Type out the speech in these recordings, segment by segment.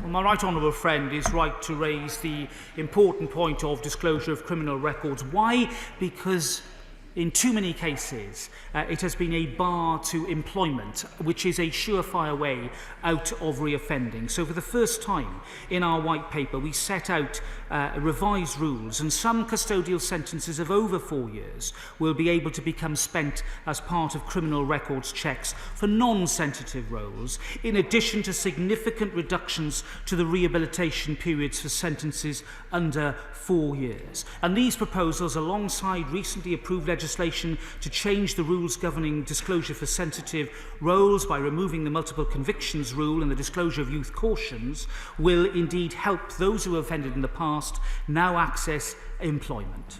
My right honourable friend is right to raise the important point of disclosure of criminal records. Why? Because in too many cases, it has been a bar to employment, which is a surefire way out of reoffending. So for the first time in our white paper, we set out revised rules, and some custodial sentences of over 4 years will be able to become spent as part of criminal records checks for non-sensitive roles, in addition to significant reductions to the rehabilitation periods for sentences under 4 years. And these proposals, alongside recently approved legislation to change the rules governing disclosure for sensitive roles by removing the multiple convictions rule and the disclosure of youth cautions, will indeed help those who have offended in the past now access employment.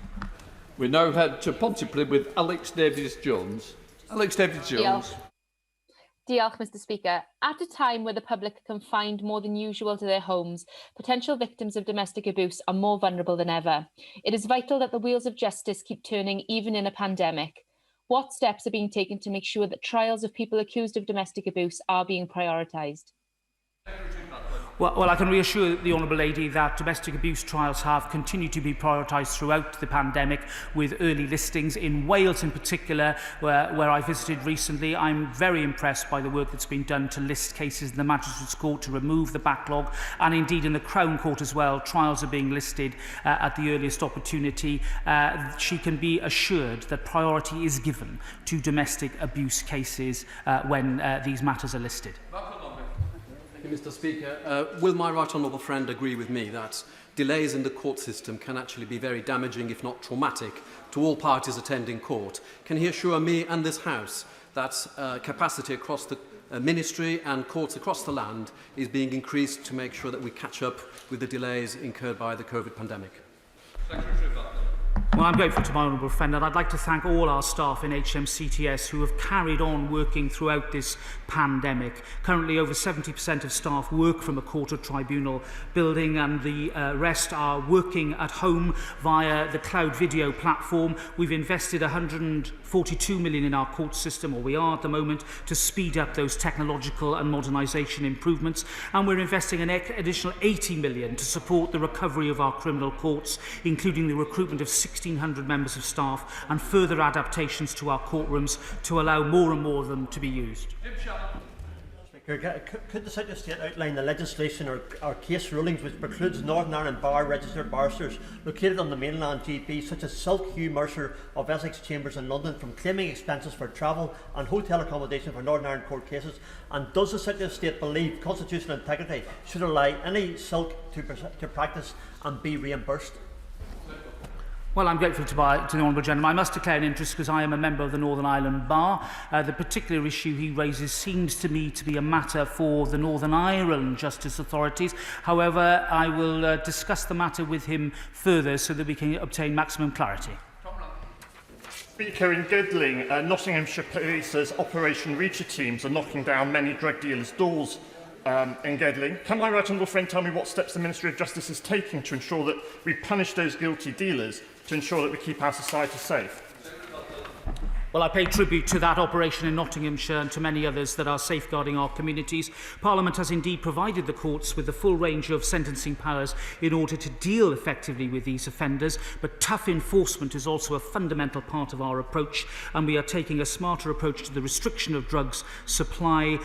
We now head to Pontypridd with Alex Davies-Jones. Alex Davies-Jones. Diolch, Mr Speaker. At a time where the public are confined more than usual to their homes, potential victims of domestic abuse are more vulnerable than ever. It is vital that the wheels of justice keep turning even in a pandemic. What steps are being taken to make sure that trials of people accused of domestic abuse are being prioritised? Well, I can reassure the Honourable Lady that domestic abuse trials have continued to be prioritised throughout the pandemic, with early listings in Wales in particular, where I visited recently. I'm very impressed by the work that's been done to list cases in the Magistrates' Court to remove the backlog, and indeed in the Crown Court as well. Trials are being listed at the earliest opportunity. She can be assured that priority is given to domestic abuse cases when these matters are listed. Thank you, Mr Speaker. Will my right honourable friend agree with me that delays in the court system can actually be very damaging, if not traumatic, to all parties attending court? Can he assure me and this House that capacity across the Ministry and courts across the land is being increased to make sure that we catch up with the delays incurred by the COVID pandemic? Well, I'm grateful to my honourable friend, and I'd like to thank all our staff in HMCTS who have carried on working throughout this pandemic. Currently, over 70% of staff work from a court or tribunal building, and the rest are working at home via the cloud video platform. We've invested £142 million in our court system, or we are at the moment, to speed up those technological and modernisation improvements, and we're investing an additional £80 million to support the recovery of our criminal courts, including the recruitment of 1,600 members of staff and further adaptations to our courtrooms to allow more and more of them to be used. Could the Secretary of State outline the legislation or case rulings which precludes Northern Ireland Bar registered barristers located on the mainland GP, such as Silk Hugh Mercer of Essex Chambers in London, from claiming expenses for travel and hotel accommodation for Northern Ireland court cases? And does the Secretary of State believe constitutional integrity should allow any Silk to practice and be reimbursed? Well, I'm grateful to the Honourable Gentleman. I must declare an interest because I am a member of the Northern Ireland Bar. The particular issue he raises seems to me to be a matter for the Northern Ireland Justice Authorities. However, I will discuss the matter with him further so that we can obtain maximum clarity. Speaker, in Gedling, Nottinghamshire Police's Operation Reacher teams are knocking down many drug dealers' doors in Gedling. Can my right honourable friend tell me what steps the Ministry of Justice is taking to ensure that we punish those guilty dealers, to ensure that we keep our society safe? Well, I pay tribute to that operation in Nottinghamshire and to many others that are safeguarding our communities. Parliament has indeed provided the courts with the full range of sentencing powers in order to deal effectively with these offenders, but tough enforcement is also a fundamental part of our approach, and we are taking a smarter approach to the restriction of drugs supply,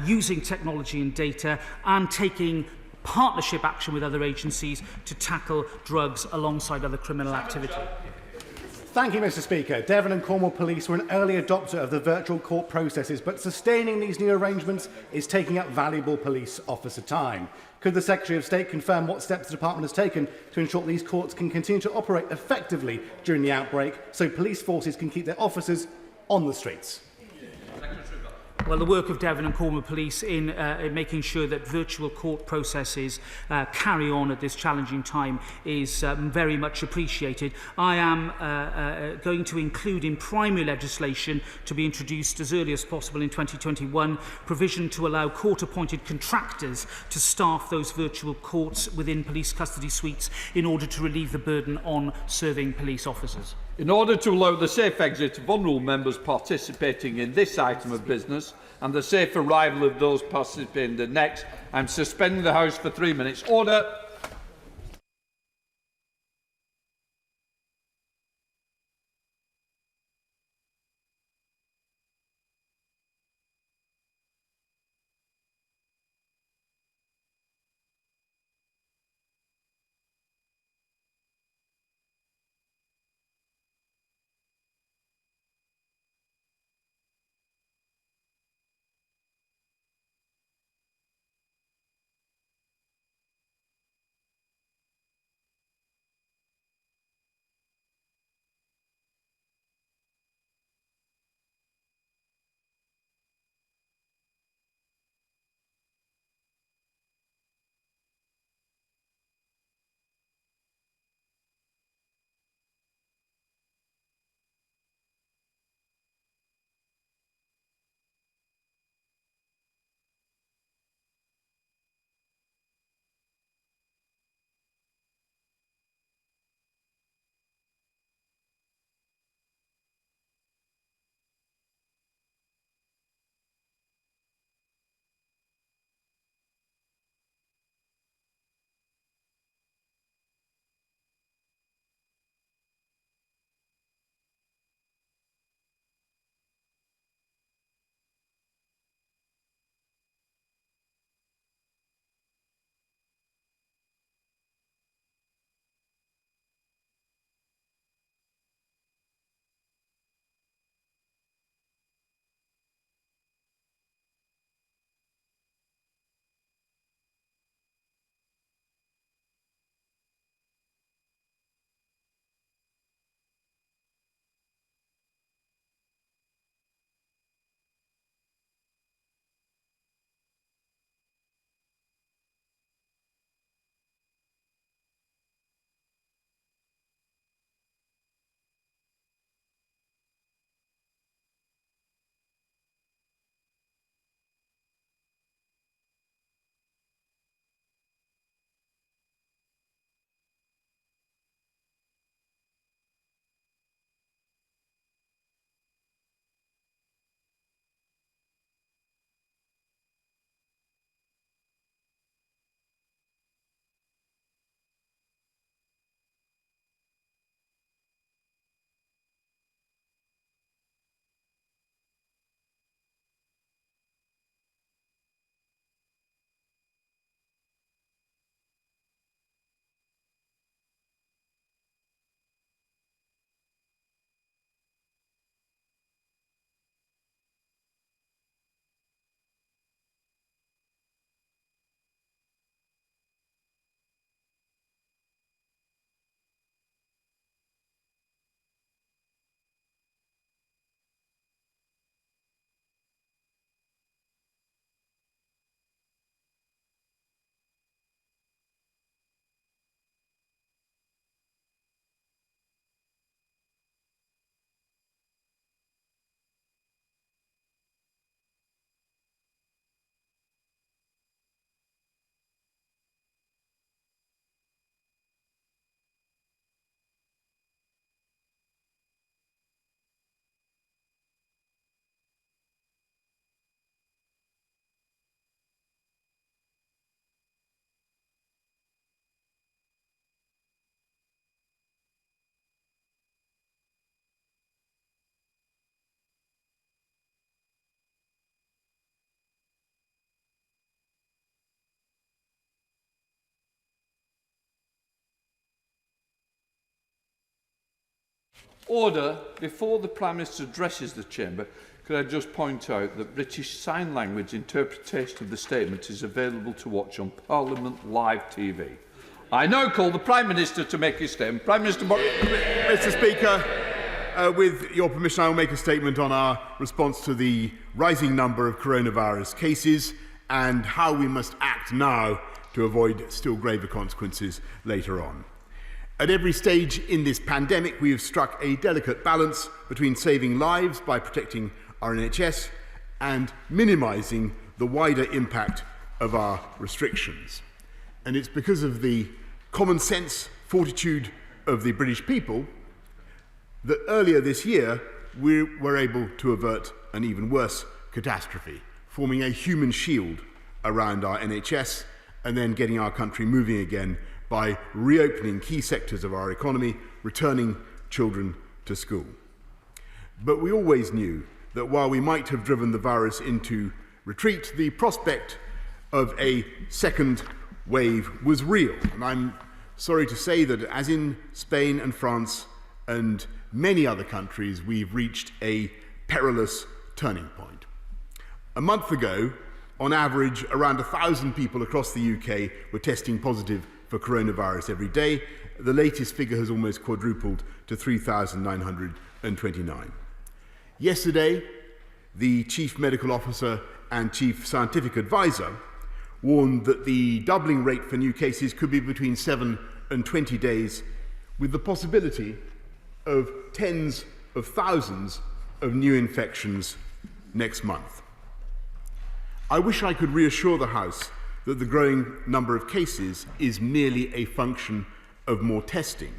using technology and data, and taking partnership action with other agencies to tackle drugs alongside other criminal activity. Thank you, Mr Speaker. Devon and Cornwall Police were an early adopter of the virtual court processes, but sustaining these new arrangements is taking up valuable police officer time. Could the Secretary of State confirm what steps the Department has taken to ensure these courts can continue to operate effectively during the outbreak so police forces can keep their officers on the streets? Well, the work of Devon and Cornwall Police in making sure that virtual court processes carry on at this challenging time is very much appreciated. I am going to include in primary legislation, to be introduced as early as possible in 2021, provision to allow court-appointed contractors to staff those virtual courts within police custody suites in order to relieve the burden on serving police officers. In order to allow the safe exit of vulnerable members participating in this item of business, and the safe arrival of those participating. The next, I'm suspending the House for 3 minutes. Order. Order. Before the Prime Minister addresses the Chamber, could I just point out that British Sign Language interpretation of the statement is available to watch on Parliament Live TV. I now call the Prime Minister to make his statement. Prime Minister Boris. Mr. Speaker, with your permission, I will make a statement on our response to the rising number of coronavirus cases and how we must act now to avoid still graver consequences later on. At every stage in this pandemic, we have struck a delicate balance between saving lives by protecting our NHS and minimising the wider impact of our restrictions. And it's because of the common sense fortitude of the British people that earlier this year we were able to avert an even worse catastrophe, forming a human shield around our NHS and then getting our country moving again by reopening key sectors of our economy, returning children to school. But we always knew that while we might have driven the virus into retreat, the prospect of a second wave was real. And I'm sorry to say that, as in Spain and France and many other countries, we've reached a perilous turning point. A month ago, on average, around 1,000 people across the UK were testing positive for coronavirus every day. The latest figure has almost quadrupled to 3,929. Yesterday, the Chief Medical Officer and Chief Scientific Advisor warned that the doubling rate for new cases could be between 7 and 20 days, with the possibility of tens of thousands of new infections next month. I wish I could reassure the House that the growing number of cases is merely a function of more testing,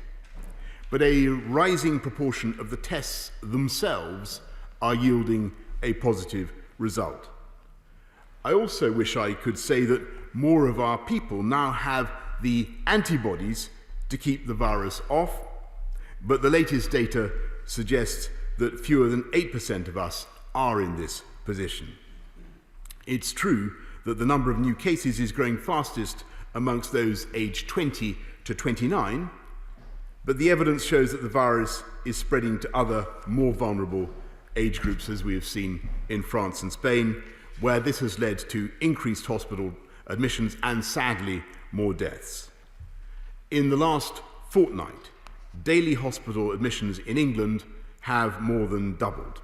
but a rising proportion of the tests themselves are yielding a positive result. I also wish I could say that more of our people now have the antibodies to keep the virus off, but the latest data suggests that fewer than 8% of us are in this position. It's true that the number of new cases is growing fastest amongst those aged 20 to 29, but the evidence shows that the virus is spreading to other, more vulnerable age groups, as we have seen in France and Spain, where this has led to increased hospital admissions and, sadly, more deaths. In the last fortnight, daily hospital admissions in England have more than doubled.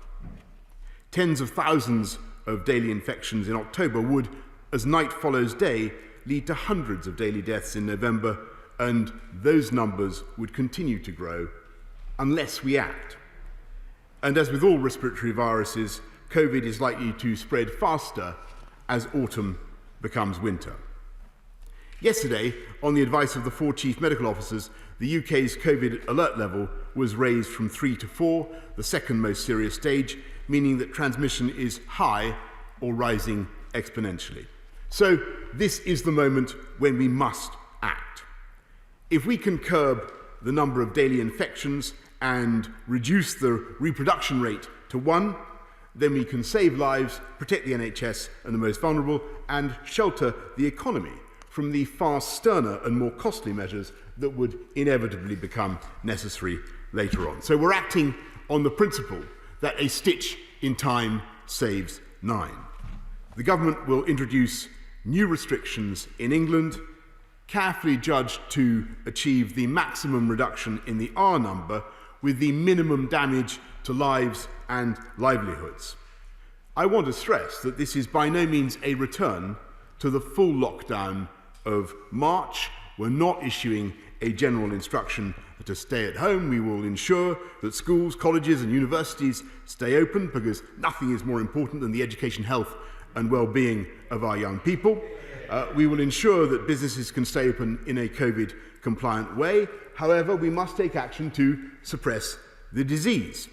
Tens of thousands of daily infections in October would, as night follows day, lead to hundreds of daily deaths in November, and those numbers would continue to grow unless we act. And as with all respiratory viruses, COVID is likely to spread faster as autumn becomes winter. Yesterday, on the advice of the 4 chief medical officers, the UK's COVID alert level was raised from 3 to 4, the second most serious stage, meaning that transmission is high or rising exponentially. So this is the moment when we must act. If we can curb the number of daily infections and reduce the reproduction rate to 1, then we can save lives, protect the NHS and the most vulnerable, and shelter the economy from the far sterner and more costly measures that would inevitably become necessary later on. So we're acting on the principle that a stitch in time saves 9. The government will introduce new restrictions in England, carefully judged to achieve the maximum reduction in the R number with the minimum damage to lives and livelihoods. I want to stress that this is by no means a return to the full lockdown of March. We're not issuing a general instruction to stay at home. We will ensure that schools, colleges and universities stay open, because nothing is more important than the education, health and well-being of our young people. We will ensure that businesses can stay open in a COVID-compliant way. However, we must take action to suppress the disease.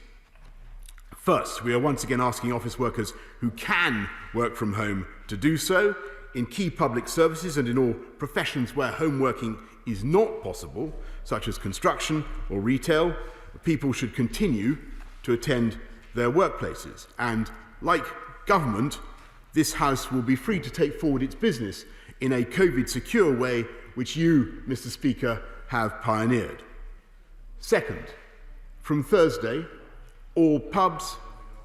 First, we are once again asking office workers who can work from home to do so. In key public services and in all professions where home working is not possible, such as construction or retail, people should continue to attend their workplaces. And like government, this House will be free to take forward its business in a COVID-secure way, which you, Mr. Speaker, have pioneered. Second, from Thursday, all pubs,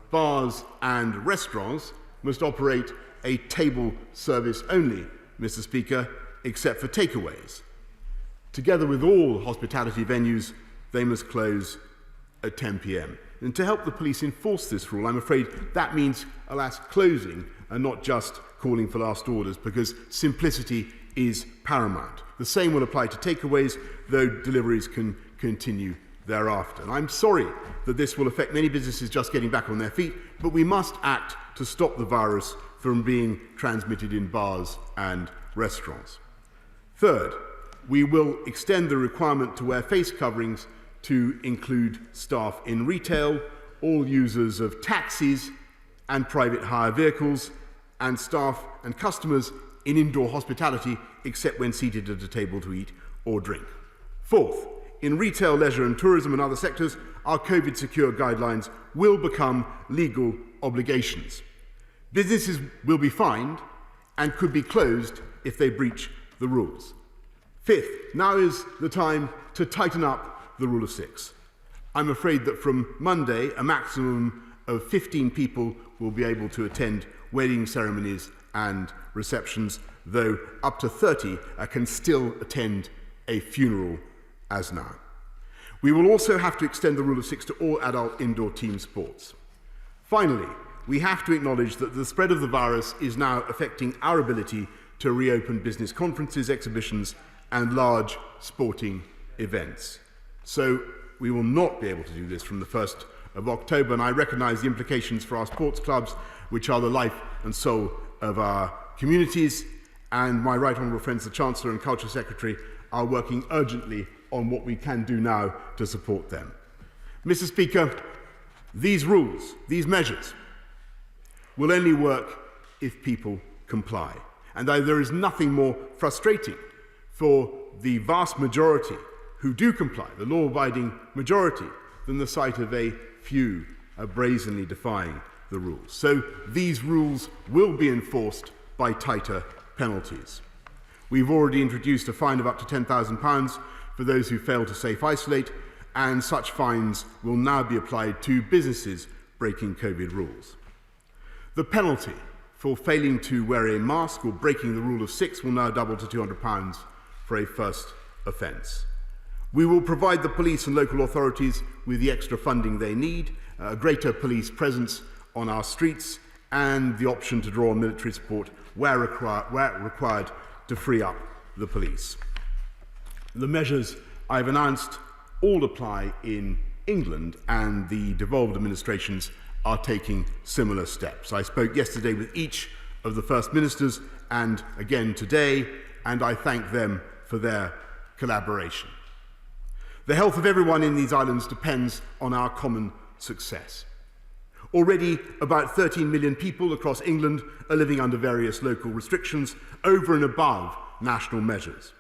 bars and restaurants must operate a table service only, Mr. Speaker, except for takeaways. Together with all hospitality venues, they must close at 10 p.m. And to help the police enforce this rule, I'm afraid that means, alas, closing and not just calling for last orders, because simplicity is paramount. The same will apply to takeaways, though deliveries can continue thereafter. And I'm sorry that this will affect many businesses just getting back on their feet, but we must act to stop the virus from being transmitted in bars and restaurants. Third, we will extend the requirement to wear face coverings to include staff in retail, all users of taxis and private hire vehicles, and staff and customers in indoor hospitality, except when seated at a table to eat or drink. Fourth, in retail, leisure and tourism and other sectors, our COVID-secure guidelines will become legal obligations. Businesses will be fined and could be closed if they breach the rules. Fifth, now is the time to tighten up the rule of six. I'm afraid that from Monday, a maximum of 15 people will be able to attend wedding ceremonies and receptions, though up to 30 can still attend a funeral as now. We will also have to extend the rule of six to all adult indoor team sports. Finally, we have to acknowledge that the spread of the virus is now affecting our ability to reopen business conferences, exhibitions, and large sporting events. So we will not be able to do this from the 1st of October, and I recognise the implications for our sports clubs, which are the life and soul of our communities, and my right honourable friends, the Chancellor and Culture Secretary, are working urgently on what we can do now to support them. Mr. Speaker, these rules, these measures, will only work if people comply. And there is nothing more frustrating for the vast majority who do comply, the law-abiding majority, than the sight of a few brazenly defying the rules. So these rules will be enforced by tighter penalties. We've already introduced a fine of up to £10,000 for those who fail to safe isolate, and such fines will now be applied to businesses breaking COVID rules. The penalty for failing to wear a mask or breaking the rule of six will now double to £200 for a first offence. We will provide the police and local authorities with the extra funding they need, a greater police presence on our streets, and the option to draw on military support where required to free up the police. The measures I've announced all apply in England, and the devolved administrations are taking similar steps. I spoke yesterday with each of the First Ministers and again today, and I thank them for their collaboration. The health of everyone in these islands depends on our common success. Already, about 13 million people across England are living under various local restrictions over and above national measures.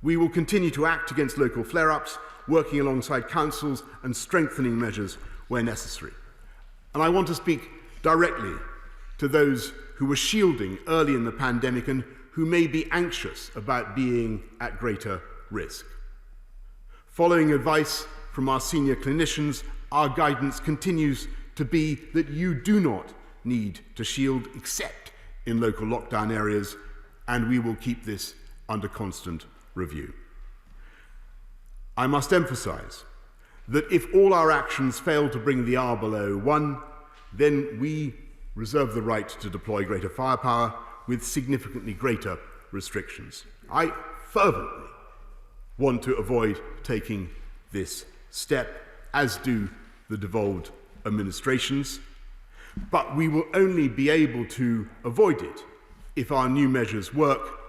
We will continue to act against local flare-ups, working alongside councils and strengthening measures where necessary. And I want to speak directly to those who were shielding early in the pandemic and who may be anxious about being at greater risk. Following advice from our senior clinicians, our guidance continues to be that you do not need to shield except in local lockdown areas, and we will keep this under constant review. I must emphasise that if all our actions fail to bring the R below 1, then we reserve the right to deploy greater firepower with significantly greater restrictions. I fervently want to avoid taking this step, as do the devolved administrations, but we will only be able to avoid it if our new measures work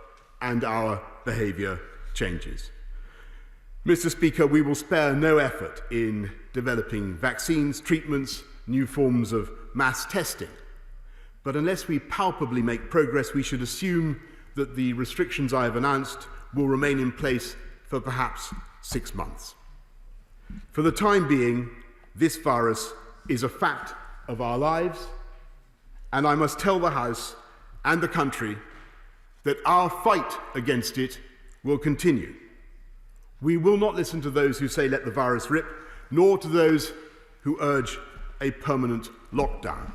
and our behaviour changes. Mr. Speaker, we will spare no effort in developing vaccines, treatments, new forms of mass testing. But unless we palpably make progress, we should assume that the restrictions I have announced will remain in place for perhaps 6 months. For the time being, this virus is a fact of our lives, and I must tell the House and the country that our fight against it will continue. We will not listen to those who say let the virus rip, nor to those who urge a permanent lockdown.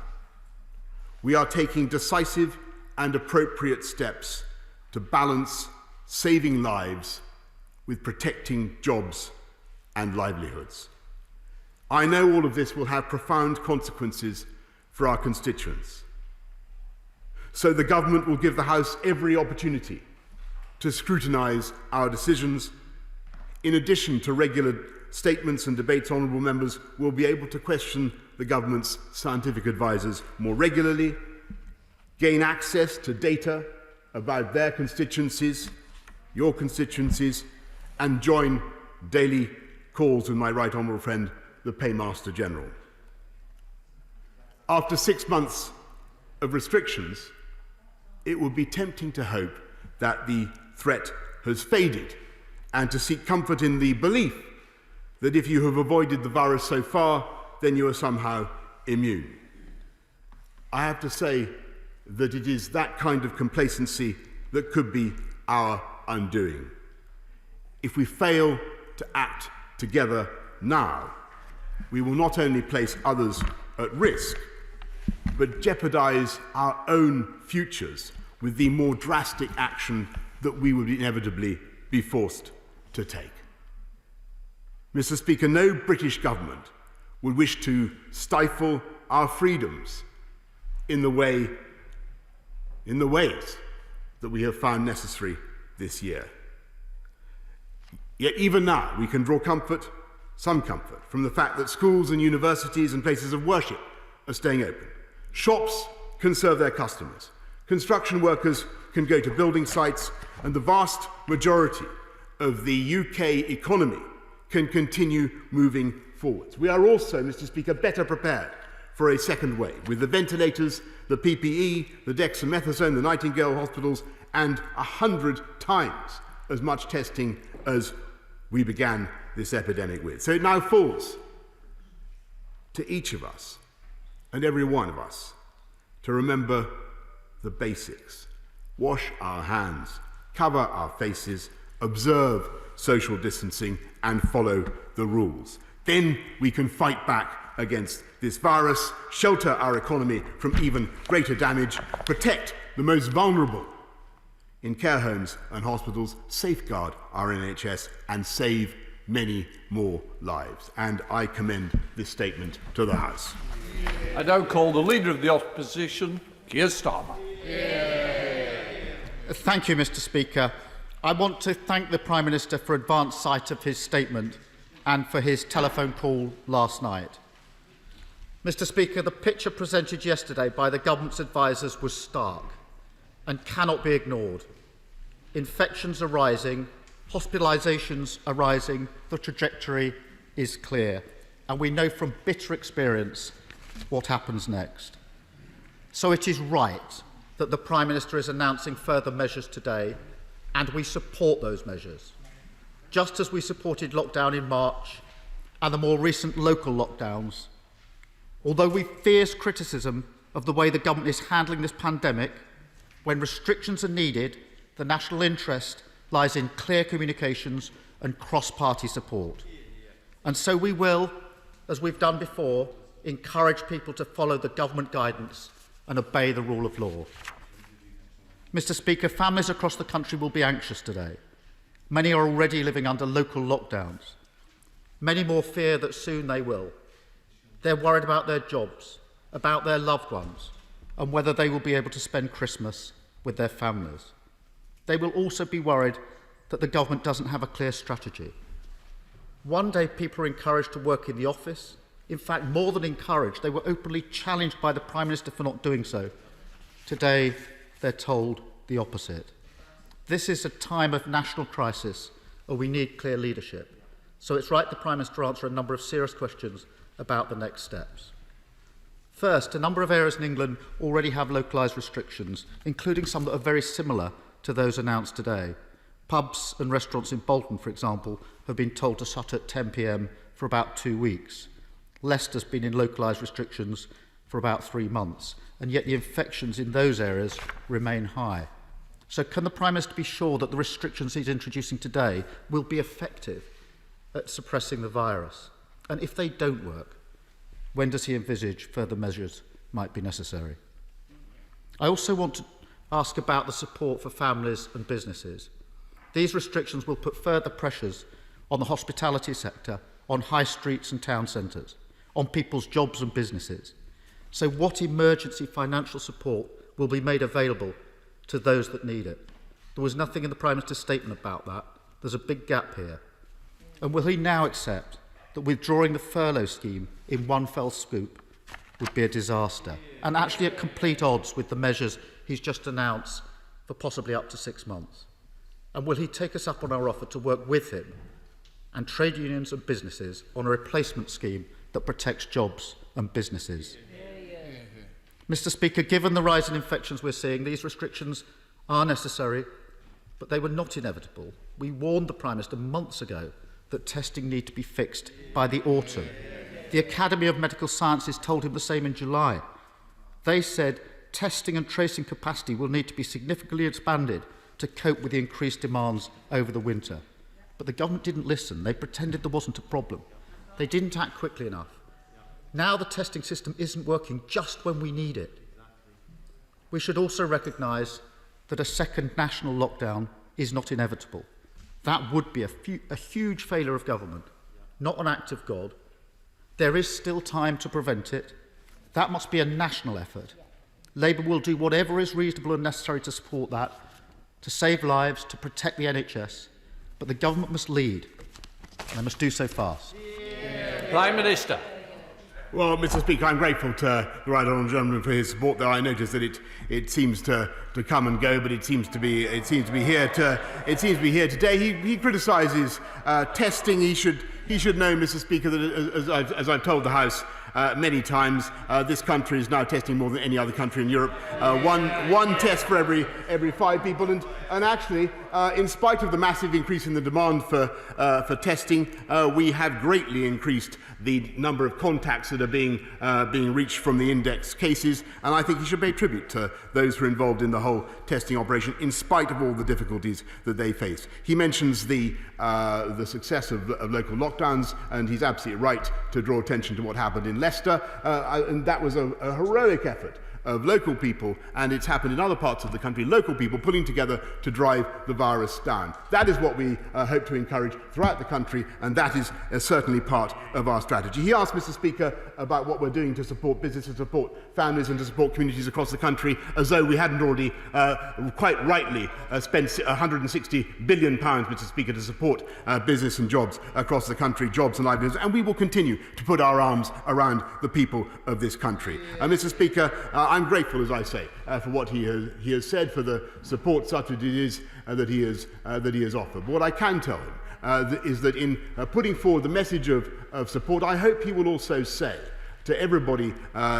We are taking decisive and appropriate steps to balance saving lives with protecting jobs and livelihoods. I know all of this will have profound consequences for our constituents. So the government will give the House every opportunity to scrutinise our decisions. In addition to regular statements and debates, honourable members will be able to question the government's scientific advisers more regularly, gain access to data about their constituencies, your constituencies, and join daily calls with my right honourable friend, the Paymaster General. After 6 months of restrictions, it would be tempting to hope that the threat has faded and to seek comfort in the belief that if you have avoided the virus so far, then you are somehow immune. I have to say that it is that kind of complacency that could be our undoing. If we fail to act together now, we will not only place others at risk, but jeopardise our own futures with the more drastic action that we would inevitably be forced to take. Mr. Speaker, no British government would wish to stifle our freedoms in the ways that we have found necessary this year. Yet even now we can draw some comfort, from the fact that schools and universities and places of worship are staying open. Shops can serve their customers. Construction workers can go to building sites, and the vast majority of the UK economy can continue moving forwards. We are also, Mr. Speaker, better prepared for a second wave, with the ventilators, the PPE, the dexamethasone, the Nightingale hospitals, and 100 times as much testing as we began this epidemic with. So it now falls to each of us and every one of us to remember the basics. Wash our hands, cover our faces, observe social distancing, and follow the rules. Then we can fight back against this virus, shelter our economy from even greater damage, protect the most vulnerable in care homes and hospitals, safeguard our NHS, and save many more lives. And I commend this statement to the House. I now call the Leader of the Opposition, Keir Starmer. Thank you, Mr. Speaker. I want to thank the Prime Minister for advance sight of his statement and for his telephone call last night. Mr. Speaker, the picture presented yesterday by the government's advisers was stark and cannot be ignored. Infections are rising, hospitalisations are rising, the trajectory is clear, and we know from bitter experience what happens next. So it is right that the Prime Minister is announcing further measures today, and we support those measures. Just as we supported lockdown in March and the more recent local lockdowns, although we fierce criticism of the way the government is handling this pandemic, when restrictions are needed, the national interest lies in clear communications and cross-party support. And so we will, as we've done before, encourage people to follow the government guidance and obey the rule of law. Mr. Speaker, families across the country will be anxious today. Many are already living under local lockdowns. Many more fear that soon they will. They're worried about their jobs, about their loved ones, and whether they will be able to spend Christmas with their families. They will also be worried that the government doesn't have a clear strategy. One day people are encouraged to work in the office. In fact, more than encouraged, they were openly challenged by the Prime Minister for not doing so. Today, they're told the opposite. This is a time of national crisis, and we need clear leadership. So it's right the Prime Minister answer a number of serious questions about the next steps. First, a number of areas in England already have localised restrictions, including some that are very similar to those announced today. Pubs and restaurants in Bolton, for example, have been told to shut at 10 p.m. for about 2 weeks. Leicester's been in localised restrictions for about 3 months, and yet the infections in those areas remain high. So can the Prime Minister be sure that the restrictions he's introducing today will be effective at suppressing the virus? And if they don't work, when does he envisage further measures might be necessary? I also want to ask about the support for families and businesses. These restrictions will put further pressures on the hospitality sector, on high streets and town centres, on people's jobs and businesses. So what emergency financial support will be made available to those that need it? There was nothing in the Prime Minister's statement about that. There's a big gap here. And will he now accept that withdrawing the furlough scheme in one fell swoop would be a disaster, and actually at complete odds with the measures he's just announced for possibly up to 6 months? And will he take us up on our offer to work with him and trade unions and businesses on a replacement scheme that protects jobs and businesses? Mr. Speaker, given the rise in infections we're seeing, these restrictions are necessary, but they were not inevitable. We warned the Prime Minister months ago that testing needed to be fixed by the autumn. The Academy of Medical Sciences told him the same in July. They said testing and tracing capacity will need to be significantly expanded to cope with the increased demands over the winter. But the government didn't listen. They pretended there wasn't a problem. They didn't act quickly enough. Now the testing system isn't working just when we need it. We should also recognise that a second national lockdown is not inevitable. That would be a huge failure of government, not an act of God. There is still time to prevent it. That must be a national effort. Labour will do whatever is reasonable and necessary to support that, to save lives, to protect the NHS. But the government must lead, and they must do so fast. Prime Minister. Well, Mr. Speaker, I'm grateful to the right honourable gentleman for his support. There, I notice that it seems to come and go, but it seems to be here today. He criticises testing. He should know, Mr. Speaker, that as I've told the House many times, this country is now testing more than any other country in Europe. One test for every 5 people, and actually, in spite of the massive increase in the demand for testing, we have greatly increased the number of contacts that are being reached from the index cases, and I think he should pay tribute to those who are involved in the whole testing operation, in spite of all the difficulties that they face. He mentions the success of local lockdowns, and he's absolutely right to draw attention to what happened in Leicester, and that was a heroic effort of local people, and it's happened in other parts of the country, local people pulling together to drive the virus down. That is what we hope to encourage throughout the country, and that is certainly part of our strategy. He asked, Mr. Speaker, about what we're doing to support business, to support families and to support communities across the country, as though we hadn't already, quite rightly, spent £160 billion, Mr. Speaker, to support business and jobs across the country, jobs and livelihoods, and we will continue to put our arms around the people of this country. Mr. Speaker, I'm grateful, as I say, for what he has said, for the support such as it is that he has offered. But what I can tell him is that in putting forward the message of support, I hope he will also say to everybody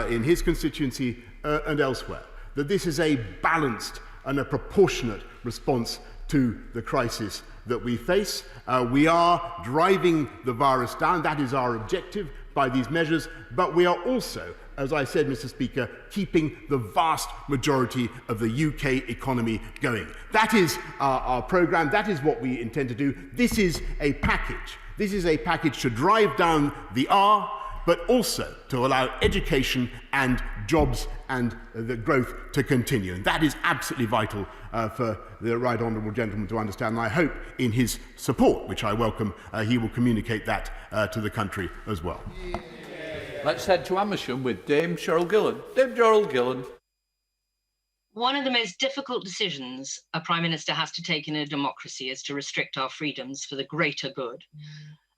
in his constituency and elsewhere that this is a balanced and a proportionate response to the crisis that we face. We are driving the virus down. That is our objective by these measures, but we are also, as I said, Mr. Speaker, keeping the vast majority of the UK economy going. That is our programme. That is what we intend to do. This is a package. This is a package to drive down the R, but also to allow education and jobs and the growth to continue. And that is absolutely vital for the right honourable gentleman to understand. And I hope in his support, which I welcome, he will communicate that to the country as well. Let's head to Amersham with Dame Cheryl Gillen. Dame Cheryl Gillen. One of the most difficult decisions a Prime Minister has to take in a democracy is to restrict our freedoms for the greater good.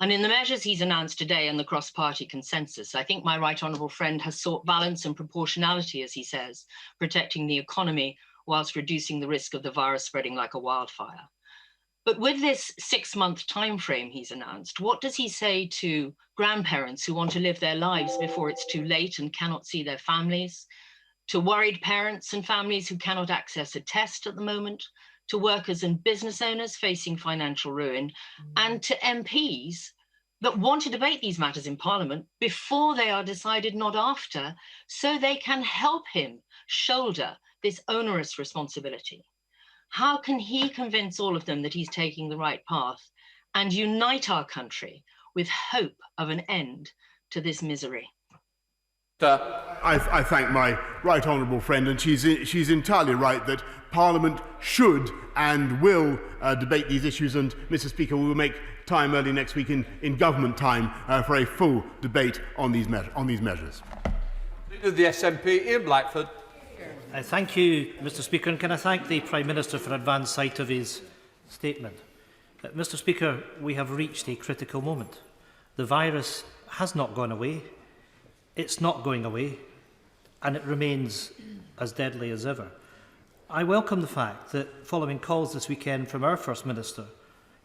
And in the measures he's announced today and the cross-party consensus, I think my right honourable friend has sought balance and proportionality, as he says, protecting the economy whilst reducing the risk of the virus spreading like a wildfire. But with this 6-month time frame he's announced, what does he say to grandparents who want to live their lives before it's too late and cannot see their families, to worried parents and families who cannot access a test at the moment, to workers and business owners facing financial ruin, and to MPs that want to debate these matters in Parliament before they are decided, not after, so they can help him shoulder this onerous responsibility? How can he convince all of them that he's taking the right path and unite our country with hope of an end to this misery? I thank my right honourable friend, and she's entirely right that Parliament should and will debate these issues, and Mr. Speaker, we will make time early next week in government time for a full debate on these measures. Leader of the SNP, Ian Blackford. Thank you, Mr. Speaker, and can I thank the Prime Minister for advance sight of his statement. Mr. Speaker, we have reached a critical moment. The virus has not gone away, it's not going away, and it remains as deadly as ever. I welcome the fact that, following calls this weekend from our First Minister,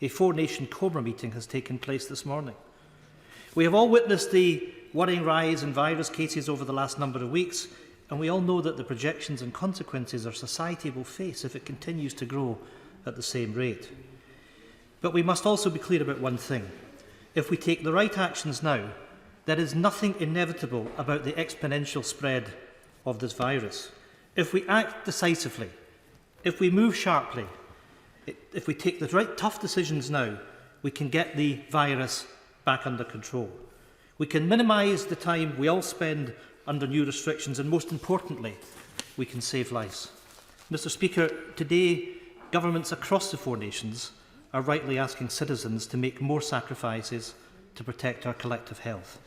a 4-nation Cobra meeting has taken place this morning. We have all witnessed the worrying rise in virus cases over the last number of weeks, And we all know that the projections and consequences our society will face if it continues to grow at the same rate. But we must also be clear about one thing. If we take the right actions now, there is nothing inevitable about the exponential spread of this virus. If we act decisively, if we move sharply, if we take the right tough decisions now, we can get the virus back under control. We can minimise the time we all spend under new restrictions, and most importantly, we can save lives. Mr. Speaker, today governments across the 4 nations are rightly asking citizens to make more sacrifices to protect our collective health.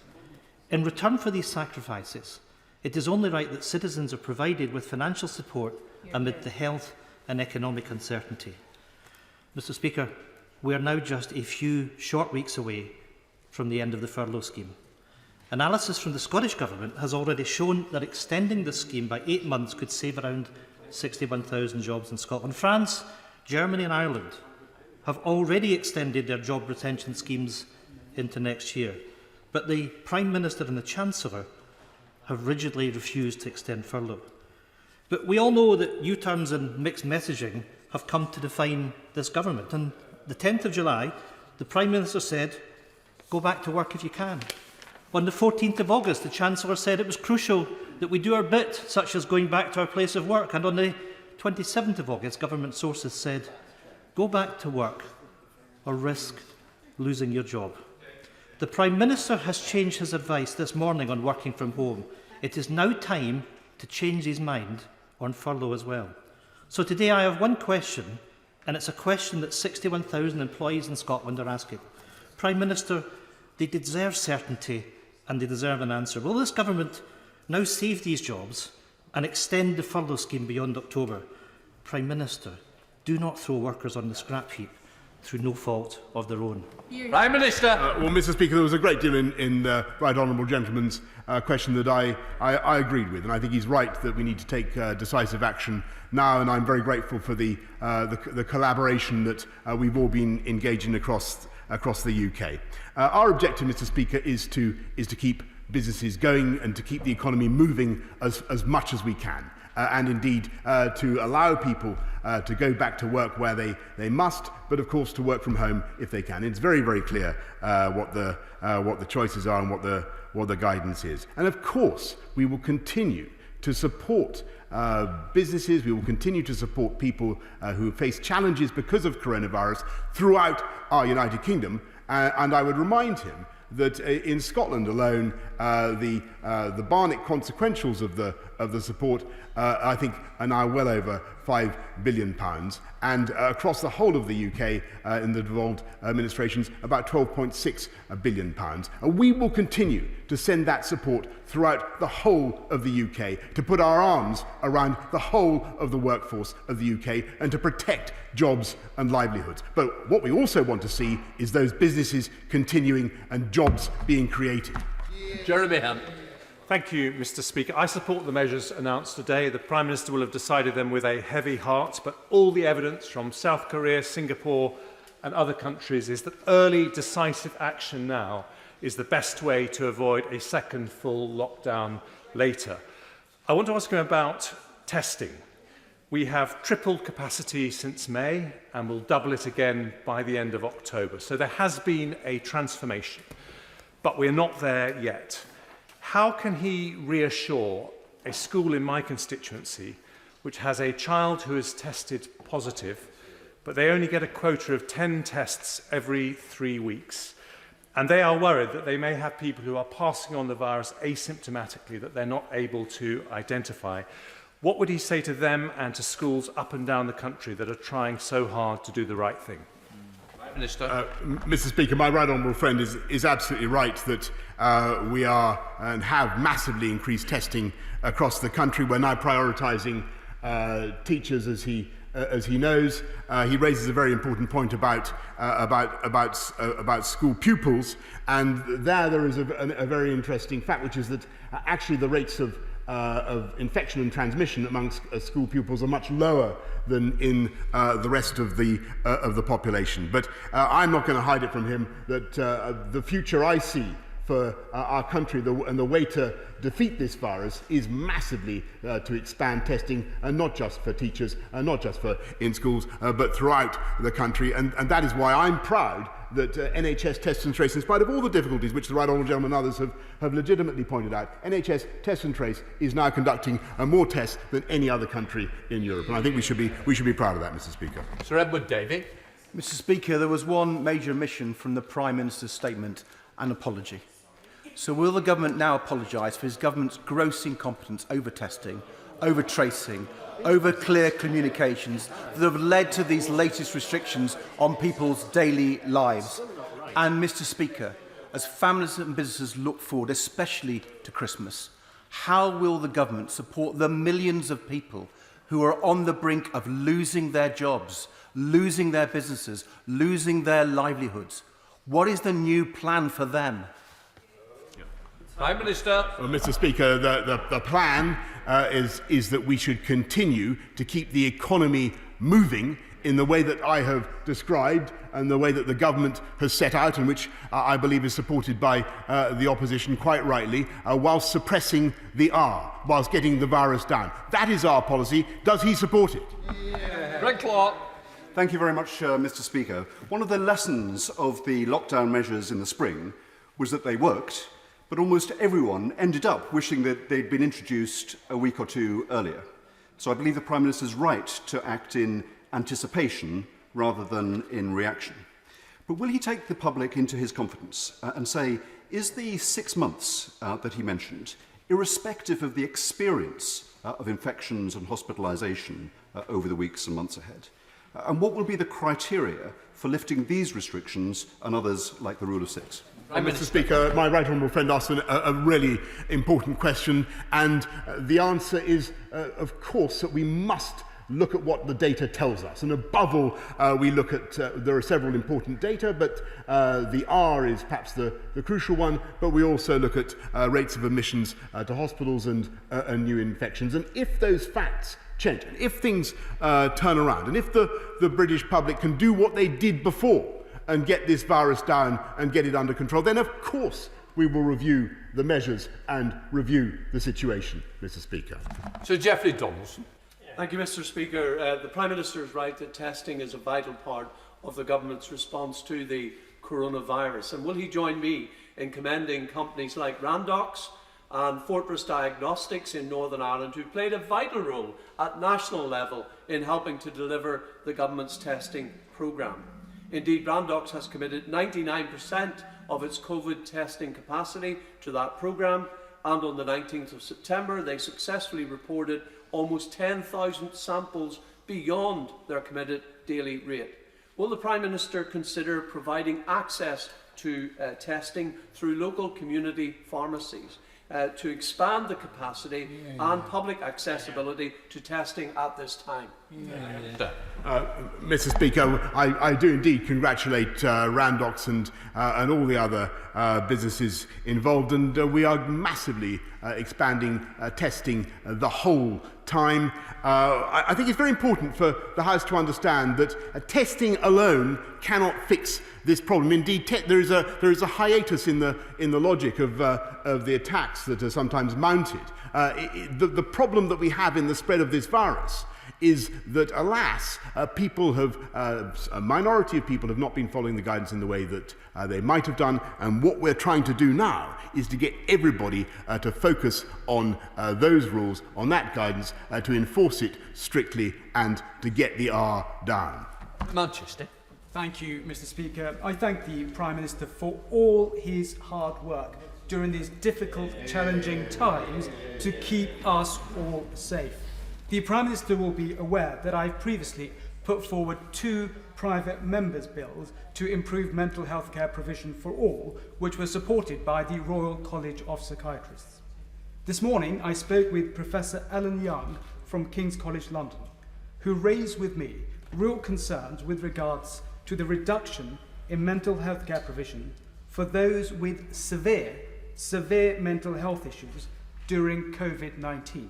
In return for these sacrifices, it is only right that citizens are provided with financial support amid the health and economic uncertainty. Mr. Speaker, we are now just a few short weeks away from the end of the furlough scheme. Analysis from the Scottish Government has already shown that extending the scheme by 8 months could save around 61,000 jobs in Scotland. France, Germany and Ireland have already extended their job retention schemes into next year, but the Prime Minister and the Chancellor have rigidly refused to extend furlough. But we all know that U-turns and mixed messaging have come to define this government. And the 10th of July, the Prime Minister said, "Go back to work if you can." On the 14th of August, the Chancellor said it was crucial that we do our bit, such as going back to our place of work. And on the 27th of August, government sources said, "Go back to work or risk losing your job." The Prime Minister has changed his advice this morning on working from home. It is now time to change his mind on furlough as well. So today I have one question, and it's a question that 61,000 employees in Scotland are asking. Prime Minister, they deserve certainty and they deserve an answer. Will this government now save these jobs and extend the furlough scheme beyond October? Prime Minister, do not throw workers on the scrap heap through no fault of their own. Prime Minister. Well, Mr. Speaker, there was a great deal in the right honourable gentleman's question that I agreed with, and I think he's right that we need to take decisive action now, and I'm very grateful for the collaboration that we've all been engaging across the UK. Our objective, Mr. Speaker, is to keep businesses going and to keep the economy moving as much as we can. And indeed to allow people to go back to work where they must, but of course to work from home if they can. It's very, very clear what the choices are and what the guidance is. And of course, we will continue to support businesses, we will continue to support people who face challenges because of coronavirus throughout our United Kingdom. And I would remind him that in Scotland alone, the Barnett consequentials of the support, I think, are now well over £5 billion, and across the whole of the UK, in the devolved administrations, about £12.6 billion. And we will continue to send that support throughout the whole of the UK, to put our arms around the whole of the workforce of the UK and to protect jobs and livelihoods. But what we also want to see is those businesses continuing and jobs being created. Jeremy Hunt. Thank you, Mr. Speaker. I support the measures announced today. The Prime Minister will have decided them with a heavy heart, but all the evidence from South Korea, Singapore and other countries is that early, decisive action now is the best way to avoid a second full lockdown later. I want to ask him about testing. We have tripled capacity since May and will double it again by the end of October. So there has been a transformation, but we're not there yet. How can he reassure a school in my constituency which has a child who is tested positive, but they only get a quota of 10 tests every 3 weeks, and they are worried that they may have people who are passing on the virus asymptomatically that they're not able to identify? What would he say to them and to schools up and down the country that are trying so hard to do the right thing? Minister. Mr. Speaker, my right honourable friend is absolutely right that we are and have massively increased testing across the country. We're now prioritising teachers, as he knows. He raises a very important point about school pupils, and there is a very interesting fact, which is that actually the rates of infection and transmission amongst school pupils are much lower than in the rest of the population. But I'm not going to hide it from him that the future I see for our country, and the way to defeat this virus is massively to expand testing, and not just for teachers, and not just for in schools, but throughout the country. And that is why I'm proud that NHS Test and Trace, in spite of all the difficulties which the Right Honourable Gentleman and others have legitimately pointed out, NHS Test and Trace is now conducting more tests than any other country in Europe. And I think we should be proud of that, Mr. Speaker. Sir Edward Davey. Mr. Speaker, there was one major omission from the Prime Minister's statement, an apology. So will the government now apologise for his government's gross incompetence over testing, over tracing, over clear communications that have led to these latest restrictions on people's daily lives? And, Mr. Speaker, as families and businesses look forward, especially to Christmas, how will the government support the millions of people who are on the brink of losing their jobs, losing their businesses, losing their livelihoods? What is the new plan for them? Prime Minister. Well, Mr. Speaker, the plan is that we should continue to keep the economy moving in the way that I have described and the way that the government has set out, and which I believe is supported by the opposition quite rightly, whilst suppressing the R, whilst getting the virus down. That is our policy. Does he support it? Yeah. Red Clark. Thank you very much, Mr. Speaker. One of the lessons of the lockdown measures in the spring was that they worked, but almost everyone ended up wishing that they'd been introduced a week or two earlier. So I believe the Prime Minister's right to act in anticipation rather than in reaction. But will he take the public into his confidence and say, is the 6 months that he mentioned, irrespective of the experience of infections and hospitalisation over the weeks and months ahead? And what will be the criteria for lifting these restrictions and others like the rule of 6? Mr. Speaker, my right honourable friend asked a really important question, and the answer is, of course, that we must look at what the data tells us. And above all, we look at, there are several important data, but the R is perhaps the crucial one, but we also look at rates of admissions to hospitals and new infections. And if those facts change, and if things turn around, and if the British public can do what they did before, and get this virus down and get it under control, then of course we will review the measures and review the situation, Mr. Speaker. Sir Geoffrey Donaldson. Thank you, Mr. Speaker. The Prime Minister is right that testing is a vital part of the government's response to the coronavirus. And will he join me in commending companies like Randox and Fortress Diagnostics in Northern Ireland, who played a vital role at national level in helping to deliver the government's testing programme? Indeed, Randox has committed 99% of its COVID testing capacity to that programme, and on the 19th of September they successfully reported almost 10,000 samples beyond their committed daily rate. Will the Prime Minister consider providing access to testing through local community pharmacies to expand the capacity and public accessibility to testing at this time? Mr. Speaker, I do indeed congratulate Randox and all the other businesses involved, and we are massively expanding testing the whole time. I think it's very important for the House to understand that testing alone cannot fix this problem. Indeed, there is a hiatus in the logic of the attacks that are sometimes mounted. The problem that we have in the spread of this virus is that, alas, a minority of people have not been following the guidance in the way that they might have done, and what we're trying to do now is to get everybody to focus on those rules, on that guidance, to enforce it strictly and to get the R down. Manchester. Thank you, Mr. Speaker. I thank the Prime Minister for all his hard work during these difficult, challenging times to keep us all safe. The Prime Minister will be aware that I've previously put forward 2 private members' bills to improve mental health care provision for all, which were supported by the Royal College of Psychiatrists. This morning, I spoke with Professor Ellen Young from King's College London, who raised with me real concerns with regards to the reduction in mental health care provision for those with severe mental health issues during COVID-19.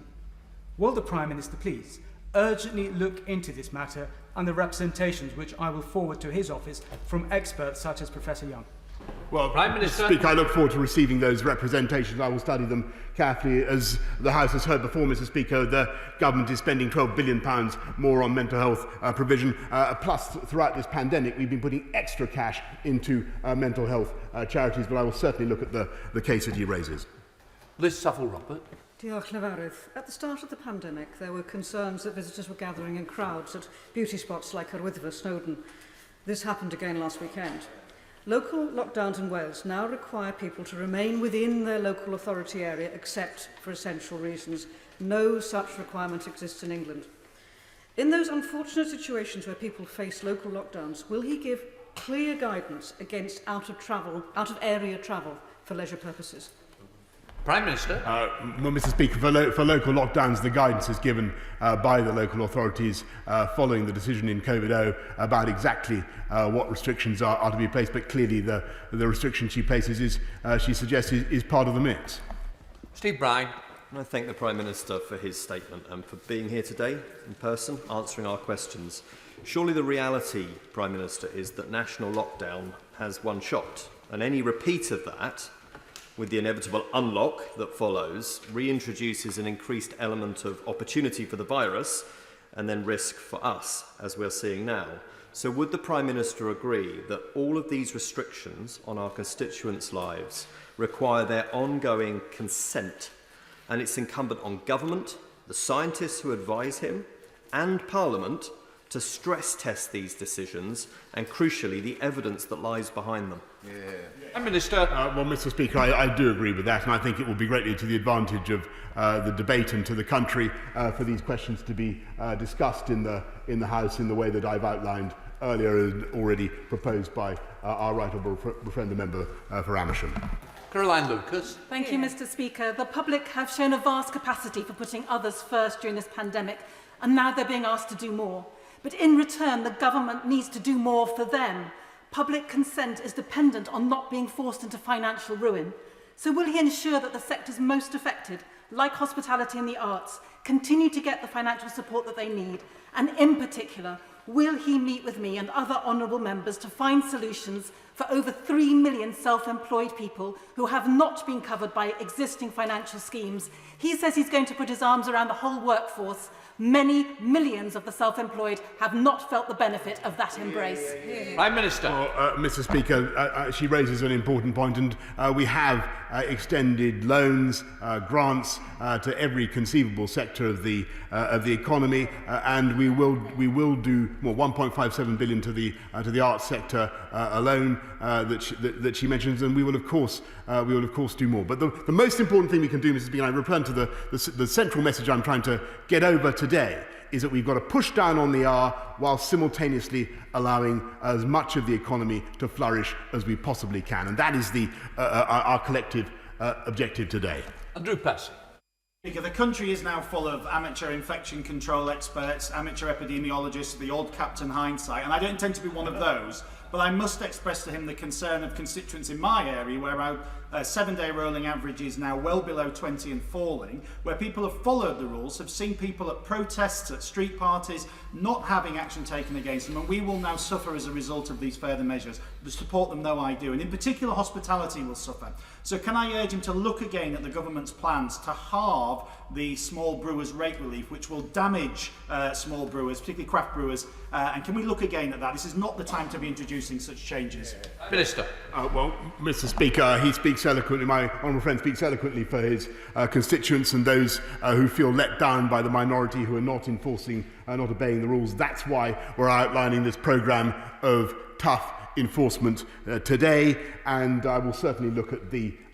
Will the Prime Minister please urgently look into this matter and the representations which I will forward to his office from experts such as Professor Young? Well, Prime Minister. Speaker, I look forward to receiving those representations. I will study them carefully. As the House has heard before, Mr. Speaker, the government is spending £12 billion more on mental health provision. Plus, throughout this pandemic, we've been putting extra cash into mental health charities. But I will certainly look at the case that he raises. Liz Saville-Robert. Diolch Llefarydd. At the start of the pandemic, there were concerns that visitors were gathering in crowds at beauty spots like Hyrwyddfa, Snowdon. This happened again last weekend. Local lockdowns in Wales now require people to remain within their local authority area except for essential reasons. No such requirement exists in England. In those unfortunate situations where people face local lockdowns, will he give clear guidance against out-of-area travel for leisure purposes? Prime Minister. Well, Mr. Speaker, for local lockdowns, the guidance is given by the local authorities following the decision in COVID-0 about exactly what restrictions are to be placed. But clearly, the restriction she places she suggests is part of the mix. Steve Brine. I thank the Prime Minister for his statement and for being here today in person, answering our questions. Surely the reality, Prime Minister, is that national lockdown has one shot, and any repeat of that, with the inevitable unlock that follows, reintroduces an increased element of opportunity for the virus and then risk for us, as we're seeing now. So would the Prime Minister agree that all of these restrictions on our constituents' lives require their ongoing consent, and it's incumbent on government, the scientists who advise him, and Parliament to stress test these decisions and, crucially, the evidence that lies behind them? Prime Minister. Well, Mr. Speaker, I do agree with that, and I think it will be greatly to the advantage of the debate and to the country for these questions to be discussed in the House in the way that I've outlined earlier and already proposed by our right honourable referendum member for Amersham. Caroline Lucas. Thank you, Mr. Speaker. The public have shown a vast capacity for putting others first during this pandemic, and now they're being asked to do more. But in return, the government needs to do more for them. Public consent is dependent on not being forced into financial ruin. So will he ensure that the sectors most affected, like hospitality and the arts, continue to get the financial support that they need? And in particular, will he meet with me and other honourable members to find solutions for over 3 million self-employed people who have not been covered by existing financial schemes? He says he's going to put his arms around the whole workforce. Many millions of the self-employed have not felt the benefit of that embrace. Prime Minister. Well, Mr. Speaker, she raises an important point, and we have extended loans, grants to every conceivable sector of the economy, and we will do more, 1.57 billion to the arts sector alone that she mentions, and we will of course do more. But the most important thing we can do, Mrs. Speaker, and I return to the central message I'm trying to get over today, is that we've got to push down on the R while simultaneously allowing as much of the economy to flourish as we possibly can. And that is our collective objective today. Andrew Passy. Speaker, the country is now full of amateur infection control experts, amateur epidemiologists, the old Captain Hindsight, and I don't intend to be one of those, but I must express to him the concern of constituents in my area where our 7-day rolling average is now well below 20 and falling, where people have followed the rules, have seen people at protests, at street parties, not having action taken against them, and we will now suffer as a result of these further measures. To support them, though, I do, and in particular hospitality will suffer. So can I urge him to look again at the government's plans to halve the small brewers rate relief, which will damage small brewers, particularly craft brewers, and can we look again at that? This is not the time to be introducing such changes. Minister. Well, Mr. Speaker, he speaks eloquently, my honourable friend speaks eloquently for his constituents and those who feel let down by the minority who are not enforcing, not obeying the rules. That's why we're outlining this programme of tough enforcement today, and I will certainly look at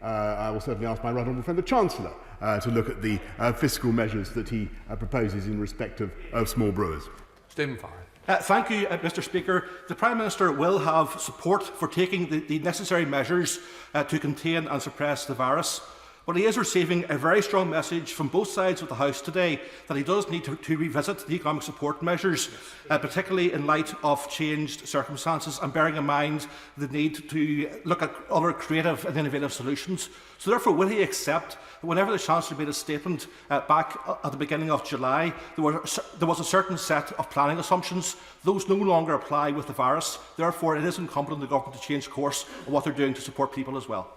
I will certainly ask my right honourable friend the Chancellor to look at the fiscal measures that he proposes in respect of small brewers. Stephen Farr. Thank you, Mr. Speaker. The Prime Minister will have support for taking the necessary measures to contain and suppress the virus. But he is receiving a very strong message from both sides of the House today that he does need to revisit the economic support measures, particularly in light of changed circumstances and bearing in mind the need to look at other creative and innovative solutions. So therefore, will he accept that whenever the Chancellor made a statement back at the beginning of July, there was a certain set of planning assumptions? Those no longer apply with the virus. Therefore, it is incumbent on the government to change course on what they're doing to support people as well.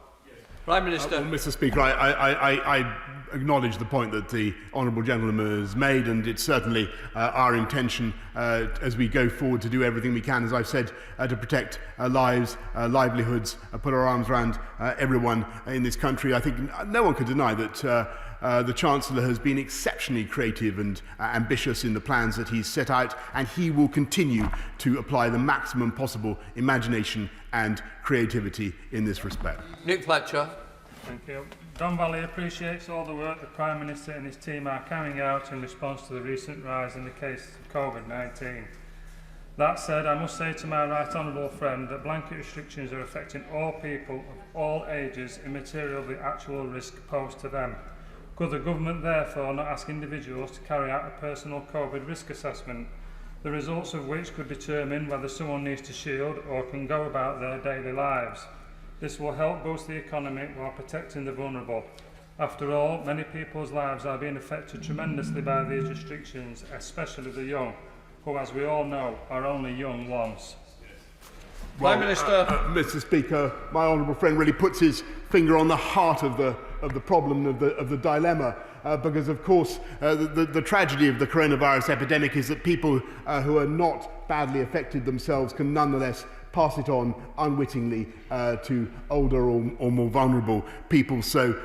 Prime Minister. Well, Mr. Speaker, I acknowledge the point that the honourable gentleman has made, and it's certainly our intention as we go forward to do everything we can, as I've said, to protect lives, livelihoods, put our arms around everyone in this country. I think no one could deny that the Chancellor has been exceptionally creative and ambitious in the plans that he's set out, and he will continue to apply the maximum possible imagination and creativity in this respect. Nick Fletcher. Thank you. Don Valley appreciates all the work the Prime Minister and his team are carrying out in response to the recent rise in the cases of Covid-19. That said, I must say to my right honourable friend that blanket restrictions are affecting all people of all ages immaterial of the actual risk posed to them. Could the government therefore not ask individuals to carry out a personal Covid risk assessment, the results of which could determine whether someone needs to shield or can go about their daily lives? This will help boost the economy while protecting the vulnerable. After all, many people's lives are being affected tremendously by these restrictions, especially the young, who, as we all know, are only young once. Prime Minister. Mr. Speaker, my honourable friend really puts his finger on the heart of the problem, of the dilemma, because of course the tragedy of the coronavirus epidemic is that people who are not badly affected themselves can nonetheless pass it on unwittingly to older or more vulnerable people. So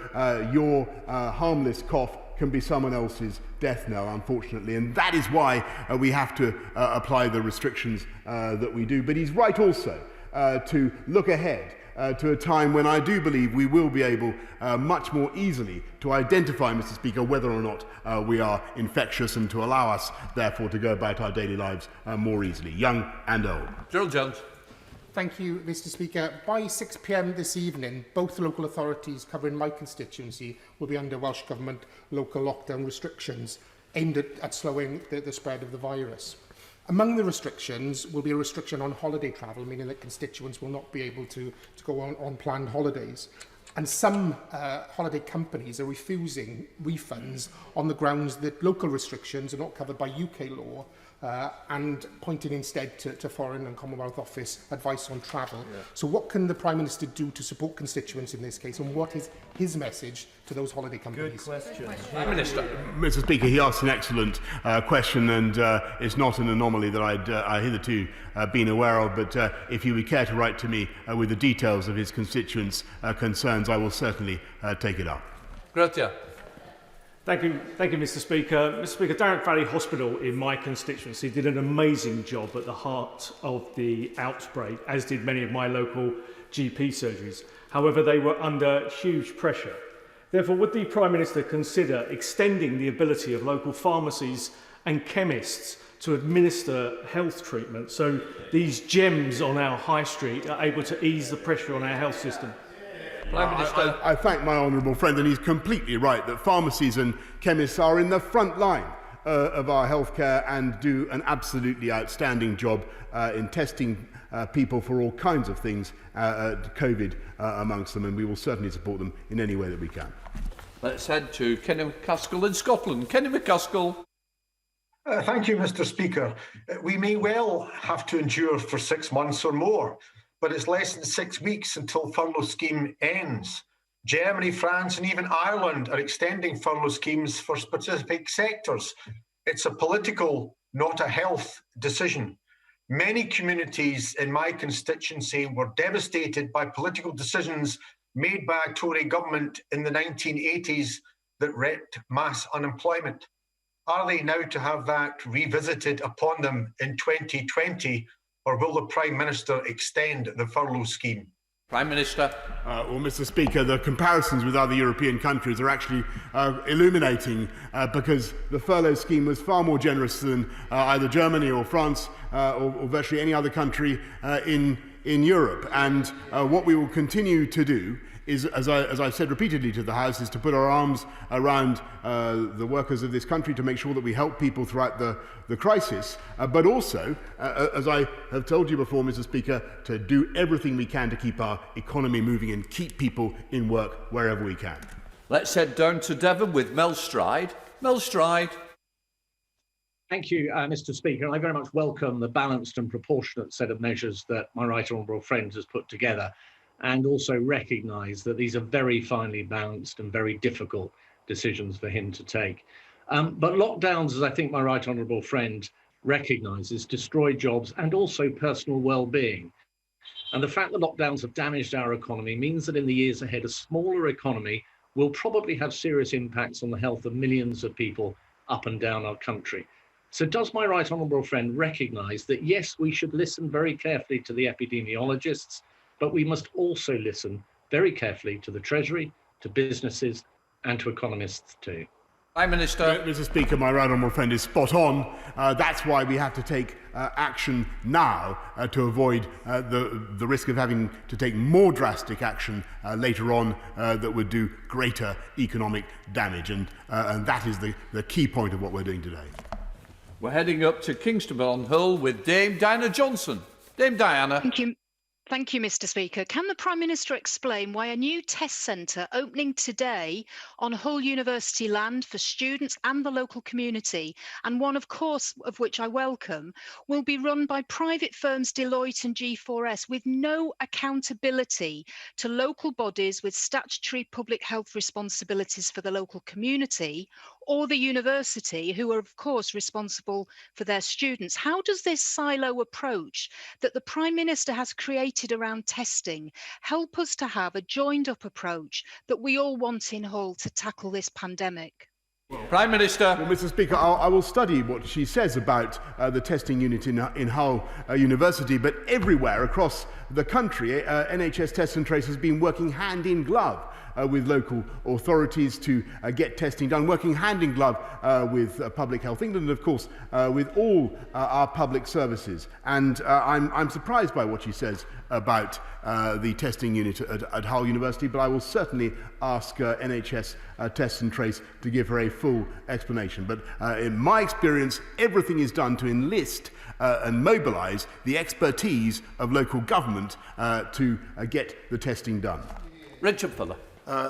your harmless cough can be someone else's death knell, unfortunately, and that is why we have to apply the restrictions that we do. But he's right also to look ahead to a time when I do believe we will be able much more easily to identify, Mr. Speaker, whether or not we are infectious, and to allow us, therefore, to go about our daily lives more easily, young and old. Gerald Jones. Thank you, Mr. Speaker. By 6 p.m. this evening, both local authorities covering my constituency will be under Welsh Government local lockdown restrictions aimed at slowing the spread of the virus. Among the restrictions will be a restriction on holiday travel, meaning that constituents will not be able to go on planned holidays. And some holiday companies are refusing refunds on the grounds that local restrictions are not covered by UK law, and pointing instead to Foreign and Commonwealth Office advice on travel. Yeah. So what can the Prime Minister do to support constituents in this case, and what is his message to those holiday companies? Good question. Prime Minister. Mr. Speaker, he asked an excellent question, and it's not an anomaly that I'd hitherto been aware of, but if he would care to write to me with the details of his constituents' concerns, I will certainly take it up. Gratia. Thank you, Mr. Speaker. Mr. Speaker, Darrett Valley Hospital in my constituency did an amazing job at the heart of the outbreak, as did many of my local GP surgeries. However, they were under huge pressure. Therefore, would the Prime Minister consider extending the ability of local pharmacies and chemists to administer health treatment so these gems on our high street are able to ease the pressure on our health system? I thank my honourable friend, and he's completely right that pharmacies and chemists are in the front line of our healthcare and do an absolutely outstanding job in testing people for all kinds of things, COVID amongst them, and we will certainly support them in any way that we can. Let's head to Kenny McCaskill in Scotland. Kenny McCaskill. Thank you, Mr. Speaker. We may well have to endure for 6 months or more, but it's less than 6 weeks until furlough scheme ends. Germany, France and even Ireland are extending furlough schemes for specific sectors. It's a political, not a health decision. Many communities in my constituency were devastated by political decisions made by a Tory government in the 1980s that wreaked mass unemployment. Are they now to have that revisited upon them in 2020, or will the Prime Minister extend the furlough scheme? Prime Minister. Well, Mr. Speaker, the comparisons with other European countries are actually illuminating because the furlough scheme was far more generous than either Germany or France or virtually any other country in Europe. And what we will continue to do is, as I've said repeatedly to the House, is to put our arms around the workers of this country to make sure that we help people throughout the crisis, but also, as I have told you before, Mr. Speaker, to do everything we can to keep our economy moving and keep people in work wherever we can. Let's head down to Devon with Mel Stride. Mel Stride. Thank you, Mr. Speaker. I very much welcome the balanced and proportionate set of measures that my right honourable friend has put together, and also recognise that these are very finely balanced and very difficult decisions for him to take. But lockdowns, as I think my right honourable friend recognises, destroy jobs and also personal well-being. And the fact that lockdowns have damaged our economy means that in the years ahead, a smaller economy will probably have serious impacts on the health of millions of people up and down our country. So does my right honourable friend recognise that, yes, we should listen very carefully to the epidemiologists, but we must also listen very carefully to the Treasury, to businesses and to economists too? Prime Minister. Mr. Speaker, my right honourable friend is spot on. That's why we have to take action now to avoid the risk of having to take more drastic action later on that would do greater economic damage. And that is the key point of what we're doing today. We're heading up to Kingston-on-Hull with Dame Diana Johnson. Dame Diana. Thank you, Mr. Speaker. Can the Prime Minister explain why a new test centre opening today on Hull University land for students and the local community, and one of course of which I welcome, will be run by private firms Deloitte and G4S with no accountability to local bodies with statutory public health responsibilities for the local community, or the university, who are of course responsible for their students? How does this silo approach that the Prime Minister has created around testing help us to have a joined up approach that we all want in Hull to tackle this pandemic? Prime Minister. Well, Mr. Speaker, I will study what she says about the testing unit in Hull University, but everywhere across the country, NHS Test and Trace has been working hand in glove with local authorities to get testing done, working hand in glove with Public Health England and, of course, with all our public services. And I'm surprised by what she says about the testing unit at Hull University, but I will certainly ask NHS Test and Trace to give her a full explanation. But in my experience, everything is done to enlist and mobilise the expertise of local government to get the testing done. Richard Fuller.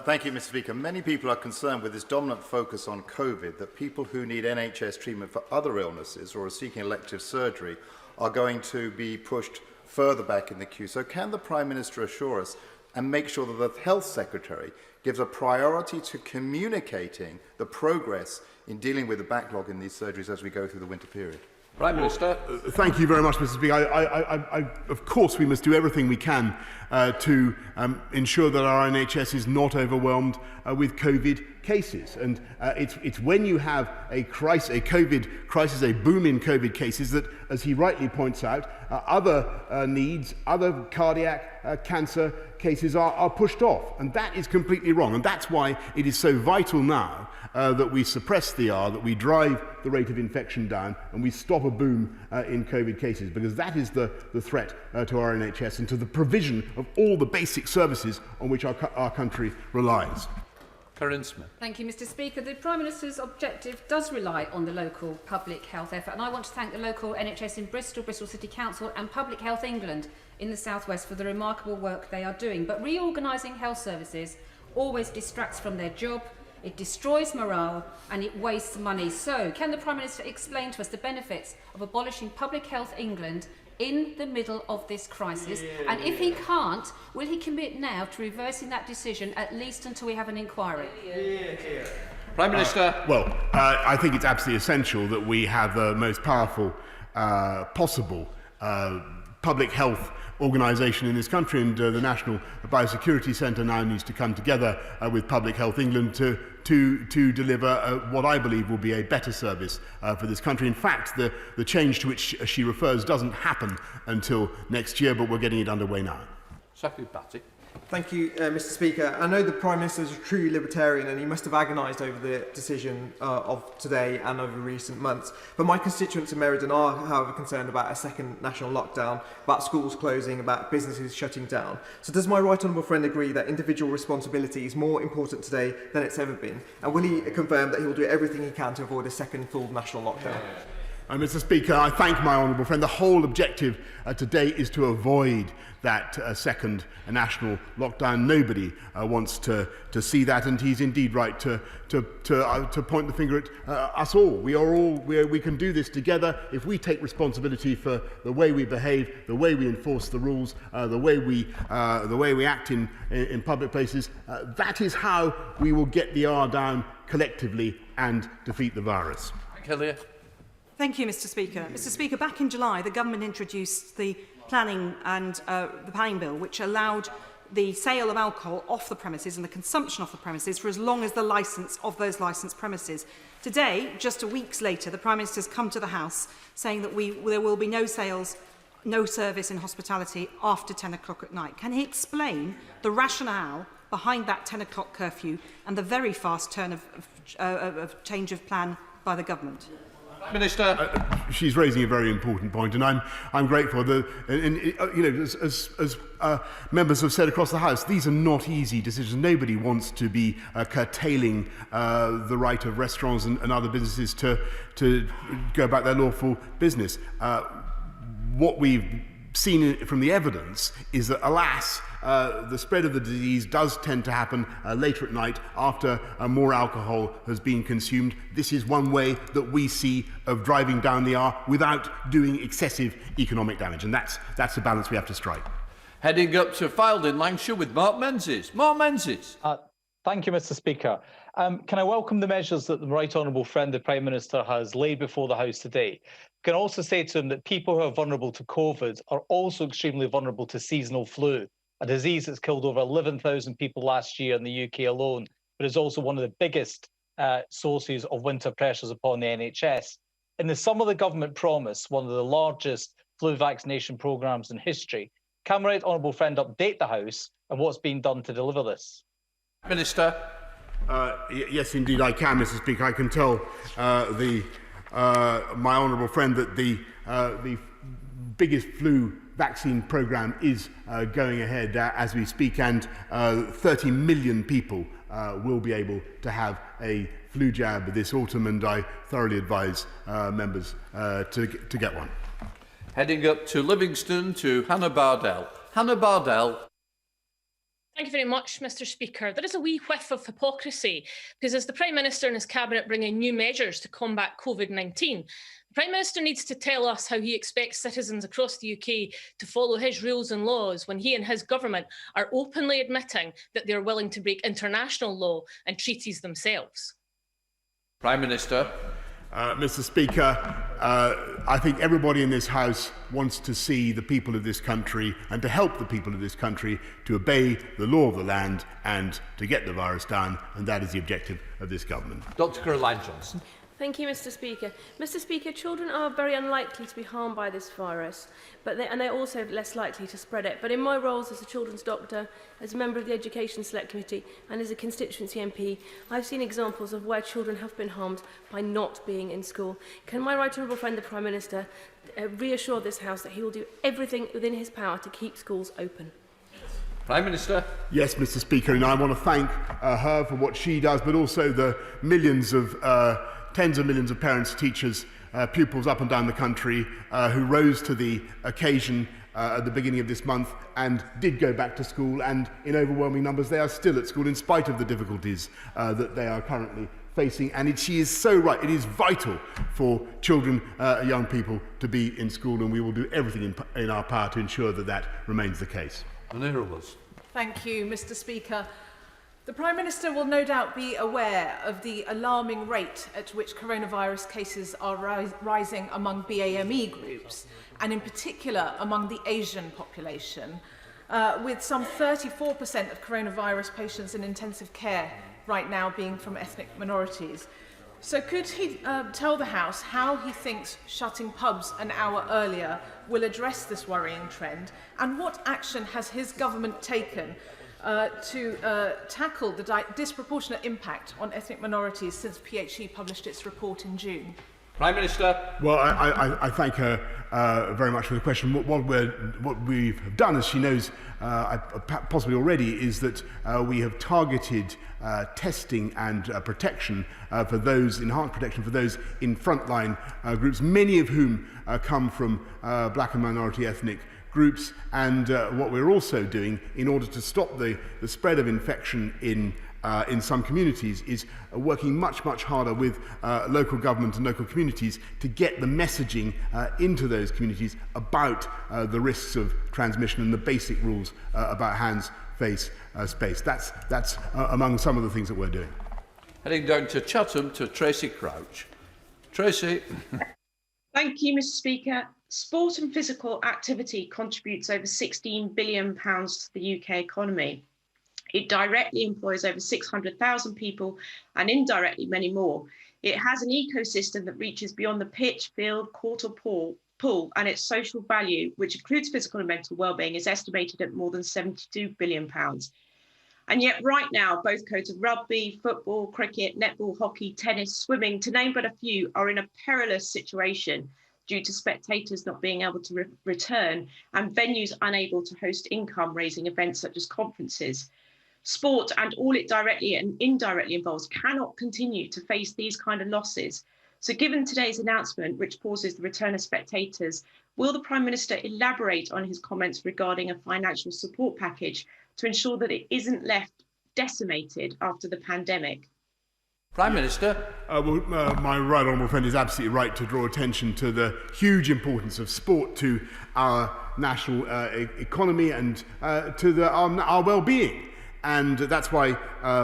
Thank you, Mr. Speaker. Many people are concerned with this dominant focus on COVID that people who need NHS treatment for other illnesses or are seeking elective surgery are going to be pushed further back in the queue. So can the Prime Minister assure us and make sure that the Health Secretary gives a priority to communicating the progress in dealing with the backlog in these surgeries as we go through the winter period? Prime Minister. Thank you very much, Mr. Speaker. Of course, we must do everything we can to ensure that our NHS is not overwhelmed with COVID cases. And it's when you have a COVID crisis, a boom in COVID cases, that, as he rightly points out, other needs, other cardiac cancer cases are pushed off. And that is completely wrong. And that's why it is so vital now that we suppress the R, that we drive the rate of infection down, and we stop a boom in COVID cases, because that is the threat to our NHS and to the provision of all the basic services on which our country relies. Karen Smith. Thank you, Mr. Speaker. The Prime Minister's objective does rely on the local public health effort, and I want to thank the local NHS in Bristol, Bristol City Council and Public Health England in the South West for the remarkable work they are doing. But reorganising health services always distracts from their job, it destroys morale and it wastes money. So, can the Prime Minister explain to us the benefits of abolishing Public Health England in the middle of this crisis? And if he can't, will he commit now to reversing that decision, at least until we have an inquiry? Prime Minister. I think it's absolutely essential that we have the most powerful possible public health organisation in this country, and the National Biosecurity Centre now needs to come together with Public Health England to deliver what I believe will be a better service for this country. In fact, the change to which she refers doesn't happen until next year, but we're getting it underway now. Secretary Batty. Thank you, Mr. Speaker. I know the Prime Minister is a true libertarian and he must have agonised over the decision of today and over recent months. But my constituents in Meriden are, however, concerned about a second national lockdown, about schools closing, about businesses shutting down. So does my right honourable friend agree that individual responsibility is more important today than it's ever been? And will he confirm that he will do everything he can to avoid a second full national lockdown? Mr. Speaker, I thank my honourable friend. The whole objective today is to avoid that second national lockdown. Nobody wants to see that, and he's indeed right to point the finger at us all. We can do this together if we take responsibility for the way we behave, the way we enforce the rules, the way we act in public places. That is how we will get the R down collectively and defeat the virus. Kelly. Thank you, Mr. Speaker. Mr. Speaker, back in July, the government introduced the planning bill, which allowed the sale of alcohol off the premises and the consumption off the premises for as long as the licence of those licensed premises. Today, just weeks later, the Prime Minister has come to the House saying that there will be no sales, no service in hospitality after 10 o'clock at night. Can he explain the rationale behind that 10 o'clock curfew and the very fast turn of change of plan by the government? Minister, she's raising a very important point, and I'm grateful. As members have said across the House, these are not easy decisions. Nobody wants to be curtailing the right of restaurants and other businesses to go about their lawful business. What we've seen from the evidence is that, alas, the spread of the disease does tend to happen later at night after more alcohol has been consumed. This is one way that we see of driving down the R without doing excessive economic damage, and that's the balance we have to strike. Heading up to Fylde in Lancashire with Mark Menzies. Mark Menzies. Thank you, Mr. Speaker. Can I welcome the measures that the Right Honourable Friend, the Prime Minister, has laid before the House today? Can also say to him that people who are vulnerable to COVID are also extremely vulnerable to seasonal flu, a disease that's killed over 11,000 people last year in the UK alone, but is also one of the biggest sources of winter pressures upon the NHS. In the summer, the government promised one of the largest flu vaccination programmes in history. Can my Right Honourable Friend update the House on what's being done to deliver this? Minister. Yes, indeed, I can, Mr. Speaker. I can tell my honourable friend that the biggest flu vaccine programme is going ahead as we speak, and 30 million people will be able to have a flu jab this autumn, and I thoroughly advise members to get one. Heading up to Livingston to Hannah Bardell. Hannah Bardell. Thank you very much, Mr. Speaker. There is a wee whiff of hypocrisy, because as the Prime Minister and his Cabinet bring in new measures to combat COVID-19, the Prime Minister needs to tell us how he expects citizens across the UK to follow his rules and laws when he and his government are openly admitting that they're willing to break international law and treaties themselves. Prime Minister. Mr. Speaker, I think everybody in this House wants to see the people of this country and to help the people of this country to obey the law of the land and to get the virus down, and that is the objective of this government. Dr. Caroline Johnson. Thank you, Mr. Speaker. Mr. Speaker, children are very unlikely to be harmed by this virus, and they're also less likely to spread it. But in my roles as a children's doctor, as a member of the Education Select Committee, and as a constituency MP, I've seen examples of where children have been harmed by not being in school. Can my Right Honourable Friend, the Prime Minister, reassure this House that he will do everything within his power to keep schools open? Prime Minister. Yes, Mr. Speaker, and I want to thank her for what she does, but also the tens of millions of parents, teachers, pupils up and down the country who rose to the occasion at the beginning of this month and did go back to school, and in overwhelming numbers they are still at school in spite of the difficulties that they are currently facing. And she is so right. It is vital for children, young people, to be in school, and we will do everything in our power to ensure that that remains the case. Thank you, Mr. Speaker. The Prime Minister will no doubt be aware of the alarming rate at which coronavirus cases are rising among BAME groups, and in particular among the Asian population, with some 34% of coronavirus patients in intensive care right now being from ethnic minorities. So could he tell the House how he thinks shutting pubs an hour earlier will address this worrying trend, and what action has his government taken to tackle the disproportionate impact on ethnic minorities since PHE published its report in June? Prime Minister. Well, I thank her very much for the question. What we've done, as she knows possibly already, is that we have targeted testing and protection for those, enhanced protection for those in frontline groups, many of whom come from black and minority ethnic groups. And what we're also doing in order to stop the spread of infection in some communities is working much harder with local government and local communities to get the messaging into those communities about the risks of transmission and the basic rules about hands, face, space. That's among some of the things that we're doing. Heading down to Chatham to Tracy Crouch. Tracy. Thank you, Mr. Speaker. Sport and physical activity contributes over £16 billion to the UK economy. It directly employs over 600,000 people and indirectly many more. It has an ecosystem that reaches beyond the pitch, field, court or pool, and its social value, which includes physical and mental wellbeing, is estimated at more than £72 billion. And yet right now, both codes of rugby, football, cricket, netball, hockey, tennis, swimming, to name but a few, are in a perilous situation due to spectators not being able to return and venues unable to host income-raising events such as conferences. Sport and all it directly and indirectly involves cannot continue to face these kind of losses. So given today's announcement, which pauses the return of spectators, will the Prime Minister elaborate on his comments regarding a financial support package to ensure that it isn't left decimated after the pandemic? Prime Minister. My right honourable friend is absolutely right to draw attention to the huge importance of sport to our national economy and to our well-being. And that's why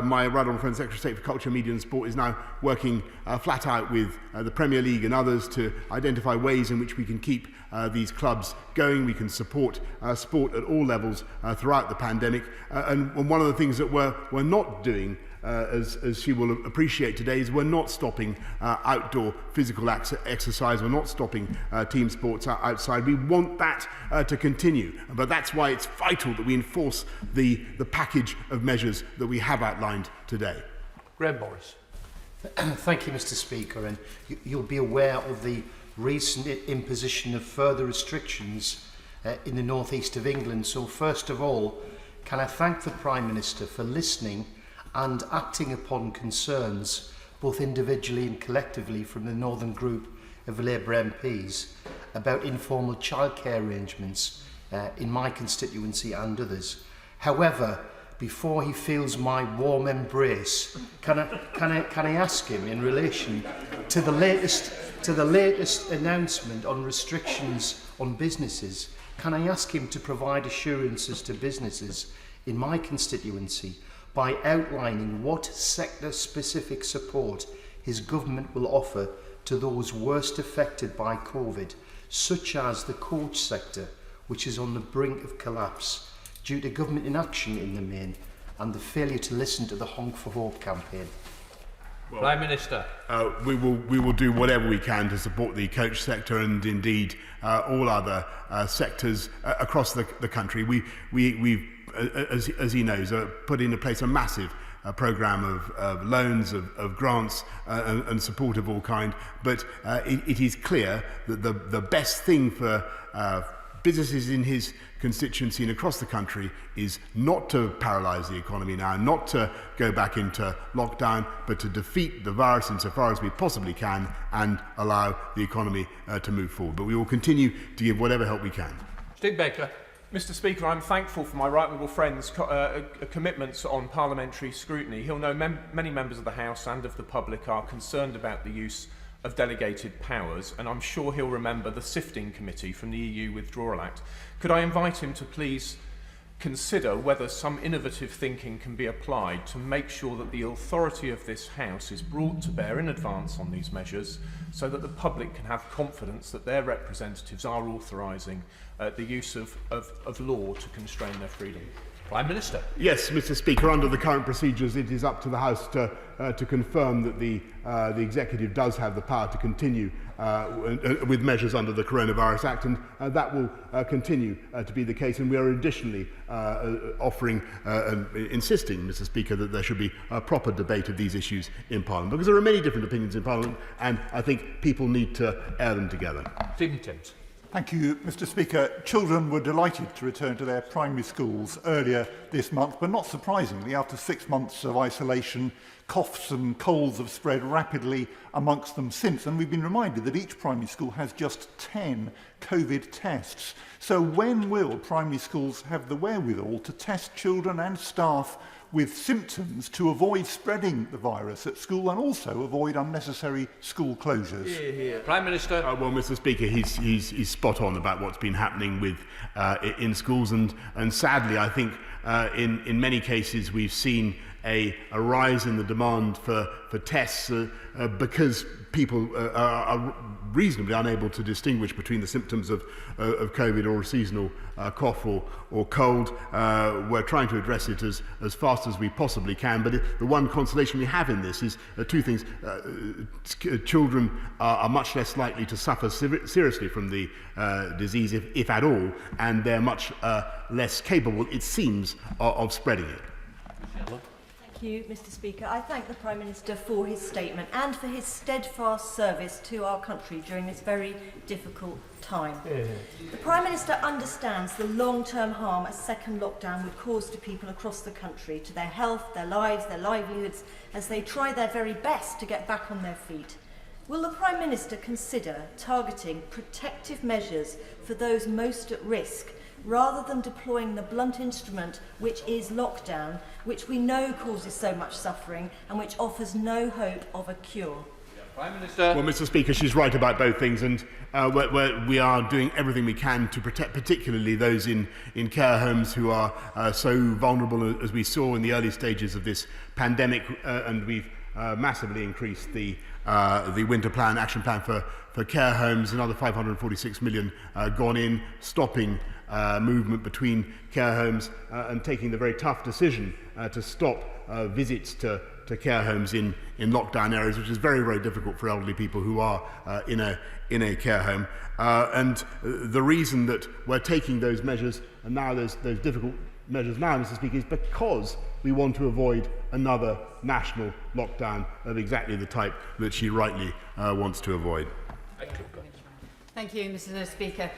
my right honourable friend, Secretary of State for Culture, Media and Sport, is now working flat out with the Premier League and others to identify ways in which we can keep these clubs going. We can support sport at all levels throughout the pandemic. And one of the things that we're not doing, as she will appreciate today, is we're not stopping outdoor physical exercise. We're not stopping team sports outside. We want that to continue. But that's why it's vital that we enforce the package of measures that we have outlined today. Graham Boris. Thank you, Mr. Speaker. And you'll be aware of the recent imposition of further restrictions in the northeast of England. So first of all, can I thank the Prime Minister for listening and acting upon concerns, both individually and collectively, from the Northern Group of Labour MPs about informal childcare arrangements in my constituency and others. However, before he feels my warm embrace, can I ask him in relation to the latest announcement on restrictions on businesses? Can I ask him to provide assurances to businesses in my constituency by outlining what sector-specific support his government will offer to those worst affected by COVID, such as the coach sector, which is on the brink of collapse due to government inaction in the main and the failure to listen to the Honk for Hope campaign? Well, Prime Minister. We will do whatever we can to support the coach sector and indeed all other sectors across the country. We've as he knows, put into place a massive programme of loans, of grants and support of all kind. But it is clear that the best thing for businesses in his constituency and across the country is not to paralyse the economy now, not to go back into lockdown, but to defeat the virus insofar as we possibly can and allow the economy to move forward. But we will continue to give whatever help we can. Steve Baker. Mr. Speaker, I'm thankful for my right honourable friend's commitments on parliamentary scrutiny. He'll know many members of the House and of the public are concerned about the use of delegated powers, and I'm sure he'll remember the sifting committee from the EU Withdrawal Act. Could I invite him to please consider whether some innovative thinking can be applied to make sure that the authority of this House is brought to bear in advance on these measures so that the public can have confidence that their representatives are authorising the use of law to constrain their freedom? Prime Minister. Yes, Mr. Speaker. Under the current procedures, it is up to the House to confirm that the Executive does have the power to continue with measures under the Coronavirus Act, and that will continue to be the case. And we are additionally offering and insisting, Mr. Speaker, that there should be a proper debate of these issues in Parliament, because there are many different opinions in Parliament, and I think people need to air them together. Stephen Timms. Thank you, Mr. Speaker. Children were delighted to return to their primary schools earlier this month, but not surprisingly, after 6 months of isolation, coughs and colds have spread rapidly amongst them since, and we've been reminded that each primary school has just 10 COVID tests. So when will primary schools have the wherewithal to test children and staff with symptoms to avoid spreading the virus at school and also avoid unnecessary school closures? Hear, hear. Prime Minister. Well, Mr. Speaker, he's spot on about what's been happening with in schools, and sadly, I think in many cases we've seen a rise in the demand for tests because people are reasonably unable to distinguish between the symptoms of COVID or a seasonal cough or cold. We're trying to address it as fast as we possibly can, but the one consolation we have in this is two things. Children are much less likely to suffer seriously from the disease, if at all, and they're much less capable, it seems, of spreading it. Thank you, Mr. Speaker. I thank the Prime Minister for his statement and for his steadfast service to our country during this very difficult time. The Prime Minister understands the long-term harm a second lockdown would cause to people across the country, to their health, their lives, their livelihoods, as they try their very best to get back on their feet. Will the Prime Minister consider targeting protective measures for those most at risk, rather than deploying the blunt instrument which is lockdown, which we know causes so much suffering and which offers no hope of a cure? Prime Minister. Well, Mr. Speaker, she's right about both things, and we are doing everything we can to protect particularly those in care homes who are so vulnerable, as we saw in the early stages of this pandemic, and we've massively increased the winter plan, action plan for care homes. Another 546 million gone in, stopping movement between care homes and taking the very tough decision to stop visits to care homes in lockdown areas, which is very, very difficult for elderly people who are in a care home. And the reason that we're taking those measures, and now those difficult measures now, Mr. Speaker, is because we want to avoid another national lockdown of exactly the type that she rightly wants to avoid. Thank you, Mr. Speaker.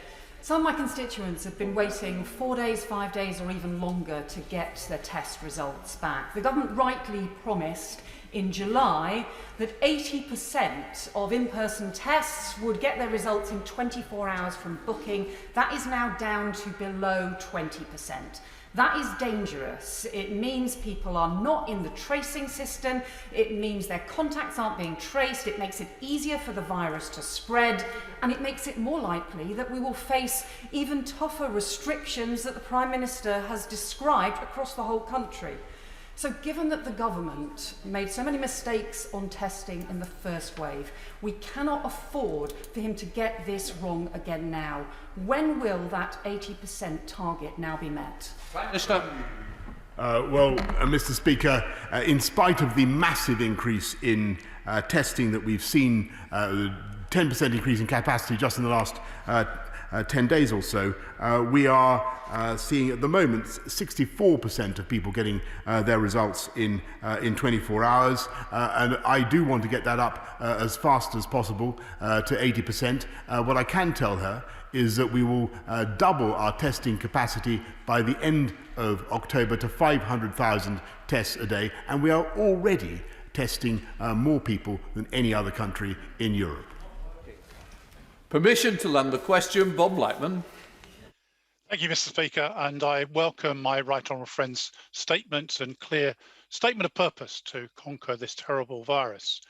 Some of my constituents have been waiting 4 days, 5 days or even longer to get their test results back. The government rightly promised in July that 80% of in-person tests would get their results in 24 hours from booking. That is now down to below 20%. That is dangerous. It means people are not in the tracing system. It means their contacts aren't being traced. It makes it easier for the virus to spread, and it makes it more likely that we will face even tougher restrictions that the Prime Minister has described across the whole country. So given that the government made so many mistakes on testing in the first wave, we cannot afford for him to get this wrong again now. When will that 80% target now be met? Prime Minister. Mr. Speaker, in spite of the massive increase in testing that we've seen, 10% increase in capacity just in the last 10 days or so, we are seeing at the moment 64% of people getting their results in 24 hours, and I do want to get that up as fast as possible to 80%. What I can tell her is that we will double our testing capacity by the end of October to 500,000 tests a day, and we are already testing more people than any other country in Europe. Permission to land the question, Bob Blackman. Thank you, Mr. Speaker, and I welcome my right honourable friend's statements and clear statement of purpose to conquer this terrible virus.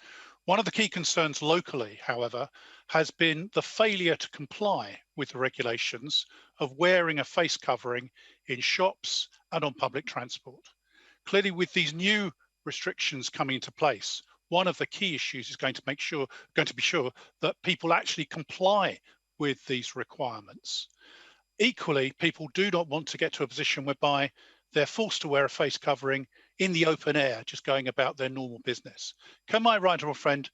One of the key concerns locally, however, has been the failure to comply with the regulations of wearing a face covering in shops and on public transport. Clearly, with these new restrictions coming into place, one of the key issues is going to be sure that people actually comply with these requirements. Equally, people do not want to get to a position whereby they're forced to wear a face covering in the open air, just going about their normal business. Can my right honourable friend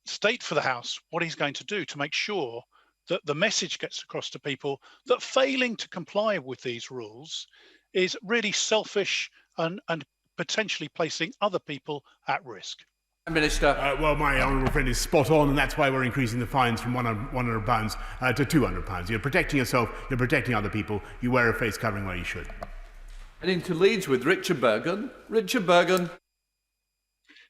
state for the House what he's going to do to make sure that the message gets across to people that failing to comply with these rules is really selfish and potentially placing other people at risk? Minister. Well, my honourable friend is spot on, and that's why we're increasing the fines from £100 to £200. You're protecting yourself, you're protecting other people, you wear a face covering where you should. Heading to Leeds with Richard Bergen. Richard Bergen.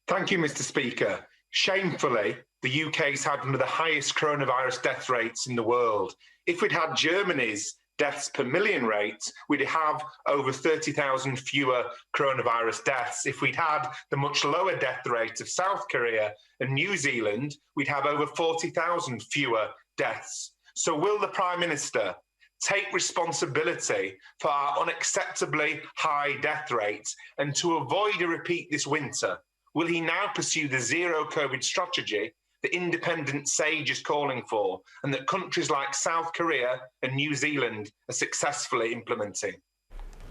Thank you, Mr. Speaker. Shamefully, the UK's had one of the highest coronavirus death rates in the world. If we'd had Germany's deaths per million rate, we'd have over 30,000 fewer coronavirus deaths. If we'd had the much lower death rate of South Korea and New Zealand, we'd have over 40,000 fewer deaths. So will the Prime Minister take responsibility for our unacceptably high death rates, and to avoid a repeat this winter, will he now pursue the zero COVID strategy that independent SAGE is calling for, and that countries like South Korea and New Zealand are successfully implementing?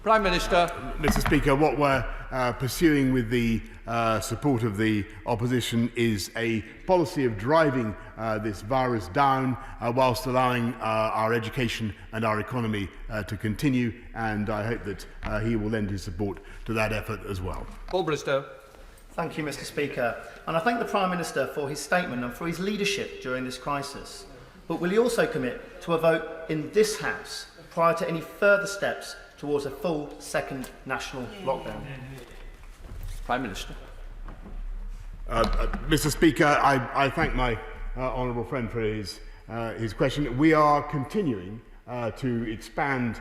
Prime Minister. Mr. Speaker, what we're pursuing with the support of the opposition is a policy of driving this virus down whilst allowing our education and our economy to continue, and I hope that he will lend his support to that effort as well. Paul Bristow. Thank you, Mr. Speaker. And I thank the Prime Minister for his statement and for his leadership during this crisis. But will he also commit to a vote in this House prior to any further steps towards a full second national lockdown? Prime Minister. Mr. Speaker, I thank my honourable friend for his question. We are continuing to expand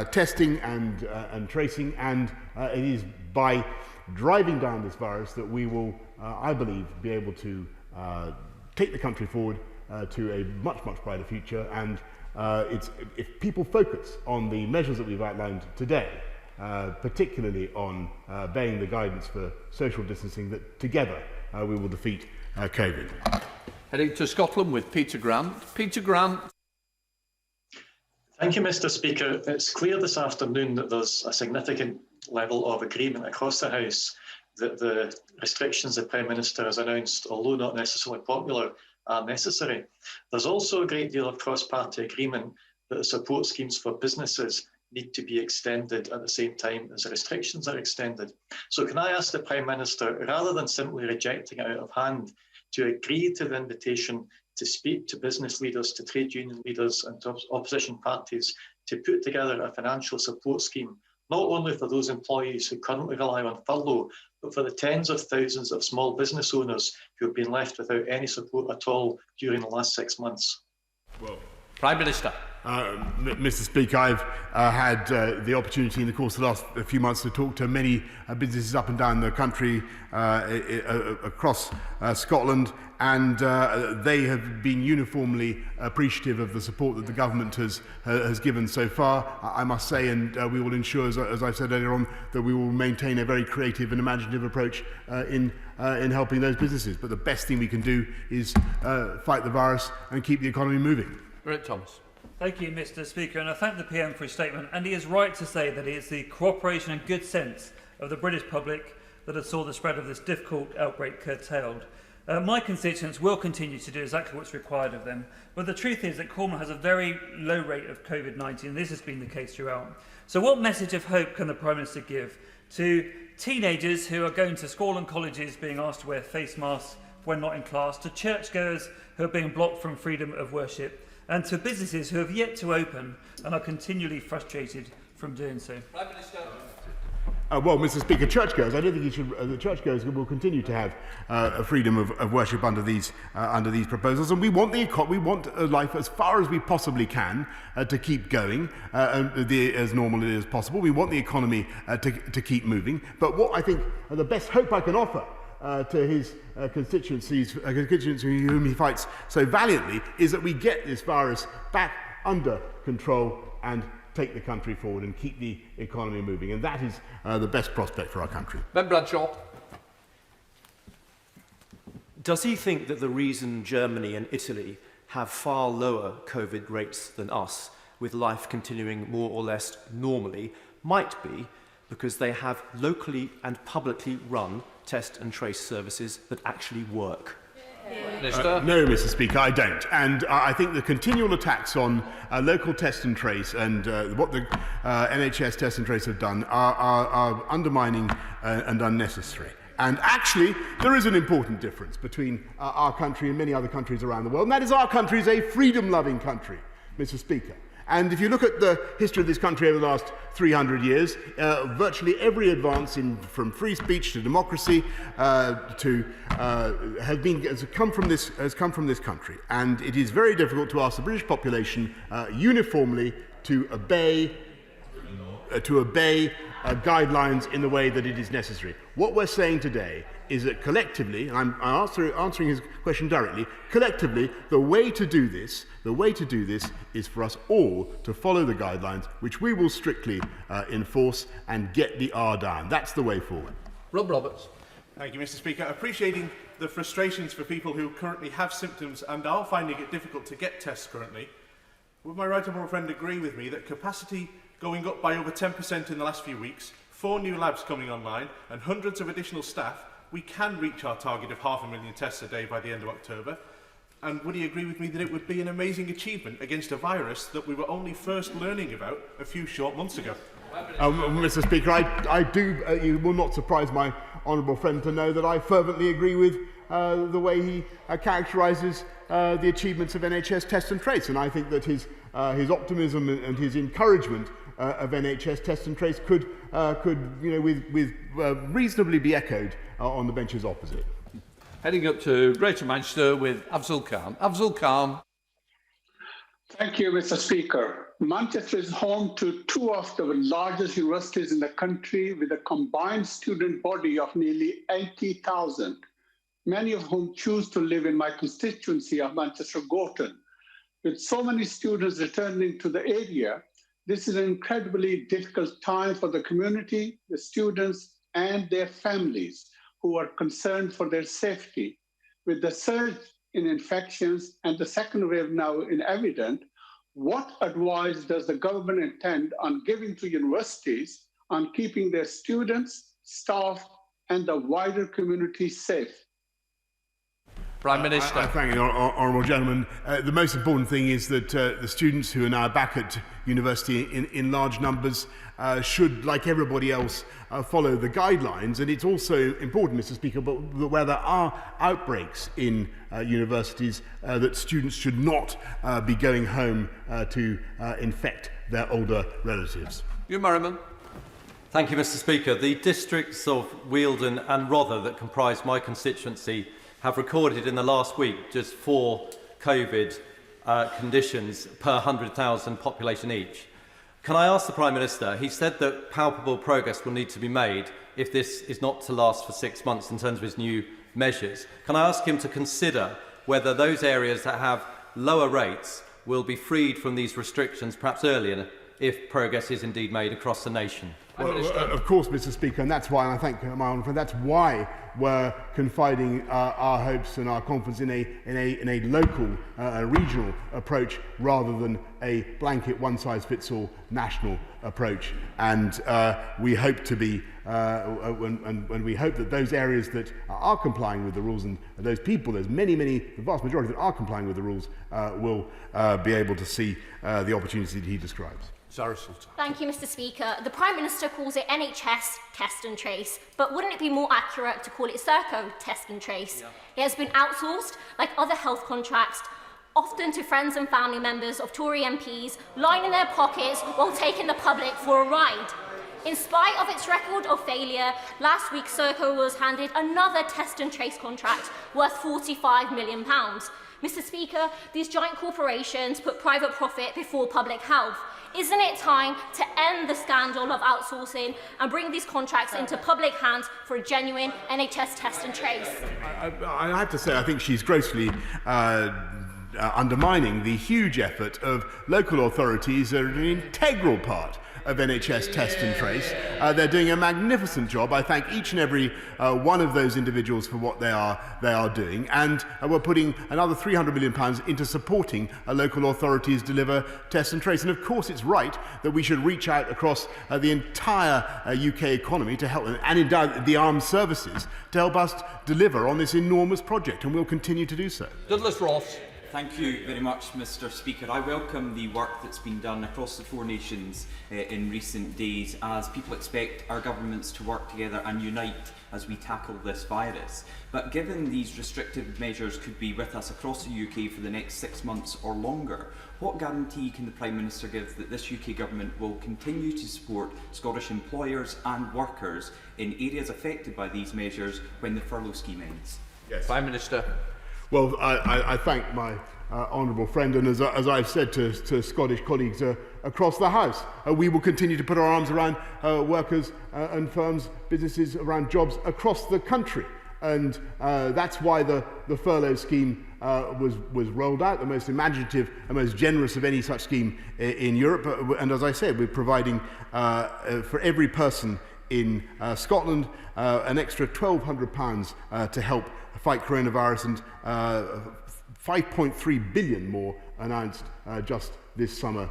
testing and tracing, and it is by driving down this virus that we will, I believe, be able to take the country forward to a much, much brighter future. And if people focus on the measures that we've outlined today, particularly on obeying the guidance for social distancing, that together we will defeat COVID. Heading to Scotland with Peter Grant. Peter Grant. Thank you, Mr. Speaker. It's clear this afternoon that there's a significant level of agreement across the House that the restrictions the Prime Minister has announced, although not necessarily popular, are necessary. There's also a great deal of cross-party agreement that the support schemes for businesses need to be extended at the same time as the restrictions are extended. So can I ask the Prime Minister, rather than simply rejecting it out of hand, to agree to the invitation to speak to business leaders, to trade union leaders and to opposition parties to put together a financial support scheme, not only for those employees who currently rely on furlough, but for the tens of thousands of small business owners who have been left without any support at all during the last 6 months? Well, Prime Minister. Mr. Speaker, I've had the opportunity in the course of the last few months to talk to many businesses up and down the country, across Scotland, and they have been uniformly appreciative of the support that the government has given so far. I must say, and we will ensure, as I said earlier on, that we will maintain a very creative and imaginative approach in helping those businesses. But the best thing we can do is fight the virus and keep the economy moving. Rick Thomas. Thank you, Mr. Speaker, and I thank the PM for his statement. And he is right to say that it is the cooperation and good sense of the British public that has saw the spread of this difficult outbreak curtailed. My constituents will continue to do exactly what's required of them, but the truth is that Cornwall has a very low rate of Covid-19, and this has been the case throughout. So what message of hope can the Prime Minister give to teenagers who are going to school and colleges being asked to wear face masks when not in class, to churchgoers who are being blocked from freedom of worship, and to businesses who have yet to open and are continually frustrated from doing so? Prime Minister. Well, Mr. Speaker, churchgoers, I don't think the churchgoers will continue to have a freedom of worship under these proposals, and we want life as far as we possibly can to keep going as normally as possible. We want the economy to keep moving. But what I think the best hope I can offer to his constituents whom he fights so valiantly is that we get this virus back under control and take the country forward and keep the economy moving. And that is the best prospect for our country. Ben Bradshaw. Does he think that the reason Germany and Italy have far lower COVID rates than us, with life continuing more or less normally, might be because they have locally and publicly run test and trace services that actually work. No, Mr. Speaker, I don't. And I think the continual attacks on local test and trace and what the NHS test and trace have done are undermining and unnecessary. And actually, there is an important difference between our country and many other countries around the world, and that is our country is a freedom-loving country, Mr. Speaker. And if you look at the history of this country over the last 300 years, virtually every advance from free speech to democracy has come from this country. And it is very difficult to ask the British population uniformly to obey guidelines in the way that it is necessary. What we're saying today is that collectively, and I'm answering his question directly, collectively, the way to do this is for us all to follow the guidelines, which we will strictly enforce and get the R down. That's the way forward. Rob Roberts. Thank you, Mr. Speaker. Appreciating the frustrations for people who currently have symptoms and are finding it difficult to get tests currently, would my right honourable friend agree with me that capacity going up by over 10% in the last few weeks, 4 new labs coming online and hundreds of additional staff, we can reach our target of 500,000 tests a day by the end of October? And would he agree with me that it would be an amazing achievement against a virus that we were only first learning about a few short months ago? Mr. Speaker, I do, you will not surprise my honourable friend to know that I fervently agree with the way he characterises the achievements of NHS test and trace, and I think that his optimism and his encouragement of NHS test and trace could reasonably be echoed on the benches opposite. Heading up to Greater Manchester with Afzal Khan. Afzal Khan. Thank you, Mr. Speaker. Manchester is home to 2 of the largest universities in the country with a combined student body of nearly 80,000, many of whom choose to live in my constituency of Manchester Gorton. With so many students returning to the area, this is an incredibly difficult time for the community, the students, and their families who are concerned for their safety. With the surge in infections and the second wave now evident, what advice does the government intend on giving to universities on keeping their students, staff, and the wider community safe? Prime Minister. I thank you, honourable gentleman. The most important thing is that the students who are now back at university in large numbers should, like everybody else, follow the guidelines. And it's also important, Mr. Speaker, but where there are outbreaks in universities, that students should not be going home to infect their older relatives. Hugh Merriman. Thank you, Mr. Speaker. The districts of Wealden and Rother that comprise my constituency have recorded in the last week just 4 COVID conditions per 100,000 population each. Can I ask the Prime Minister, he said that palpable progress will need to be made if this is not to last for 6 months in terms of his new measures. Can I ask him to consider whether those areas that have lower rates will be freed from these restrictions perhaps earlier if progress is indeed made across the nation? Well, of course, Mr. Speaker, and that's why, and I thank my honourable friend, that's why we're confiding our hopes and our confidence in a local, regional approach rather than a blanket one-size-fits-all national approach. And we hope to be, when we hope that those areas that are complying with the rules and those people, there's many, the vast majority that are complying with the rules, will be able to see the opportunity that he describes. Thank you, Mr. Speaker. The Prime Minister calls it NHS test and trace, but wouldn't it be more accurate to call it Serco test and trace? Yeah. It has been outsourced, like other health contracts, often to friends and family members of Tory MPs, lining their pockets while taking the public for a ride. In spite of its record of failure, last week Serco was handed another test and trace contract worth £45 million. Mr. Speaker, these giant corporations put private profit before public health. Isn't it time to end the scandal of outsourcing and bring these contracts into public hands for a genuine NHS test and trace? I have to say, I think she's grossly undermining the huge effort of local authorities that are an integral part of NHS Test and Trace. They're doing a magnificent job. I thank each and every one of those individuals for what they are doing. And we're putting another £300 million into supporting local authorities deliver Test and Trace. And of course, it's right that we should reach out across the entire UK economy to help, and indeed the armed services, to help us deliver on this enormous project, and we'll continue to do so. Douglas Ross. Thank you very much, Mr. Speaker. I welcome the work that's been done across the four nations in recent days, as people expect our governments to work together and unite as we tackle this virus. But given these restrictive measures could be with us across the UK for the next 6 months or longer, what guarantee can the Prime Minister give that this UK government will continue to support Scottish employers and workers in areas affected by these measures when the furlough scheme ends? Yes. Prime Minister. Well, I thank my honourable friend, and as I've said to Scottish colleagues across the House, we will continue to put our arms around workers and firms, businesses, around jobs across the country. And that's why the furlough scheme was rolled out, the most imaginative and most generous of any such scheme in Europe. And as I said, we're providing for every person in Scotland an extra £1,200 to help fight coronavirus, and 5.3 billion more announced just this summer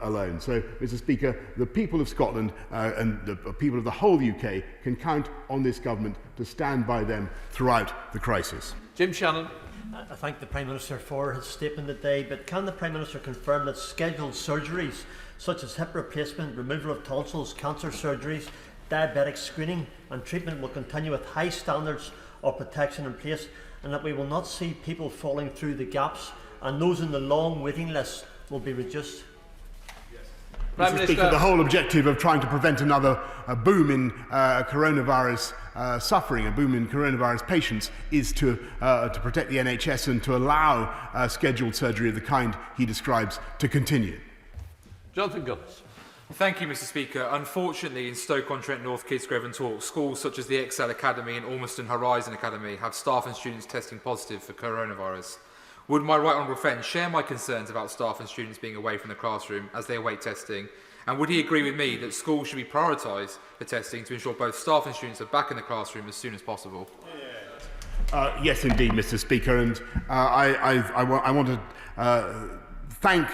alone. So, Mr. Speaker, the people of Scotland and the people of the whole UK can count on this government to stand by them throughout the crisis. Jim Shannon. I thank the Prime Minister for his statement today, but can the Prime Minister confirm that scheduled surgeries such as hip replacement, removal of tonsils, cancer surgeries, diabetic screening and treatment will continue with high standards of protection in place, and that we will not see people falling through the gaps and those in the long waiting list will be reduced? Mr. Speaker, the whole objective of trying to prevent another boom in coronavirus suffering, a boom in coronavirus patients, is to protect the NHS and to allow scheduled surgery of the kind he describes to continue. Jonathan Gunness. Thank you, Mr. Speaker. Unfortunately, in Stoke-on-Trent, North Kidsgrove and Talk, schools such as the Excel Academy and Ormiston Horizon Academy have staff and students testing positive for coronavirus. Would my right honourable friend share my concerns about staff and students being away from the classroom as they await testing? And would he agree with me that schools should be prioritised for testing to ensure both staff and students are back in the classroom as soon as possible? Yes, indeed, Mr. Speaker, and I want to thank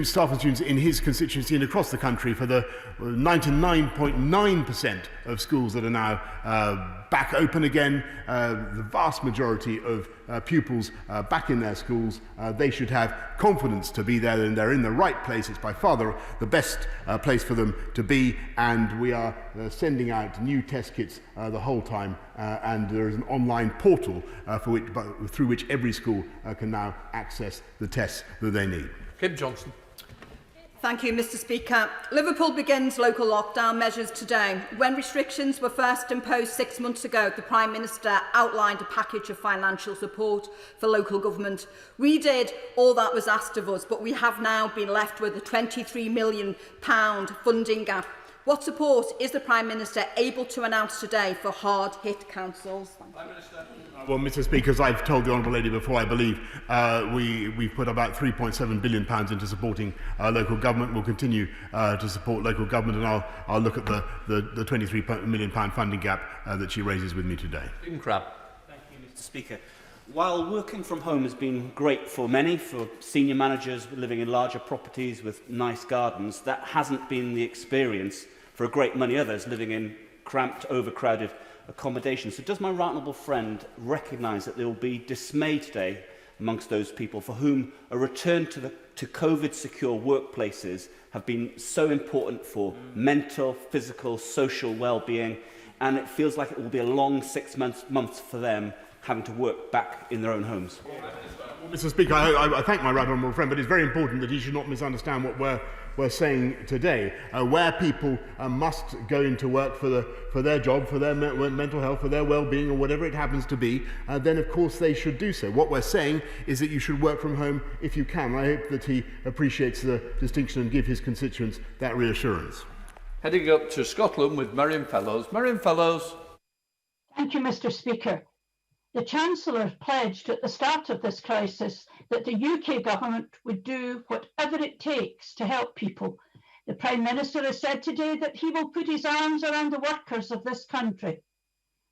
staff and students in his constituency and across the country for the 99.9% of schools that are now back open again. The vast majority of pupils back in their schools. They should have confidence to be there, and they're in the right place. It's by far the best place for them to be, and we are sending out new test kits the whole time, and there is an online portal through which every school can now access the tests that they need. Kim Johnson. Thank you, Mr. Speaker. Liverpool begins local lockdown measures today. When restrictions were first imposed 6 months ago, the Prime Minister outlined a package of financial support for local government. We did all that was asked of us, but we have now been left with a £23 million funding gap. What support is the Prime Minister able to announce today for hard-hit councils? Prime Minister. Well, Mr. Speaker, as I've told the Honourable Lady before, I believe we've put about £3.7 billion into supporting local government. We'll continue to support local government, and I'll look at the £23 million funding gap that she raises with me today. Stephen Crabb. Thank you, Mr. Speaker. While working from home has been great for many, for senior managers living in larger properties with nice gardens, that hasn't been the experience for a great many others living in cramped, overcrowded accommodation. So does my right honourable friend recognise that there will be dismay today amongst those people for whom a return to COVID-secure workplaces have been so important for mental, physical, social well-being, and it feels like it will be a long 6 months for them having to work back in their own homes? Well, Mr. Speaker, I thank my right honourable friend, but it's very important that he should not misunderstand what we're saying today. Where people must go into work for their job, for their mental health, for their well-being, or whatever it happens to be, then of course they should do so. What we're saying is that you should work from home if you can. I hope that he appreciates the distinction and give his constituents that reassurance. Heading up to Scotland with Miriam Fellows. Miriam Fellows. Thank you, Mr. Speaker. The Chancellor pledged at the start of this crisis that the UK government would do whatever it takes to help people. The Prime Minister has said today that he will put his arms around the workers of this country.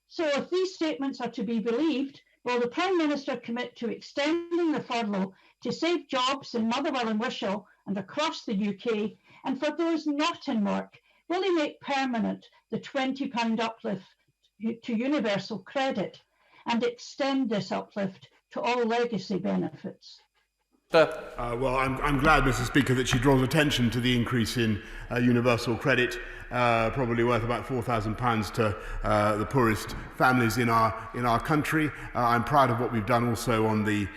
So if these statements are to be believed, will the Prime Minister commit to extending the furlough to save jobs in Motherwell and Wishaw and across the UK? And for those not in work, will he make permanent the £20 uplift to universal credit and extend this uplift to all legacy benefits? Well, I'm glad, Mr. Speaker, that she draws attention to the increase in universal credit, probably worth about £4,000 to the poorest families in our country. I'm proud of what we've done also on the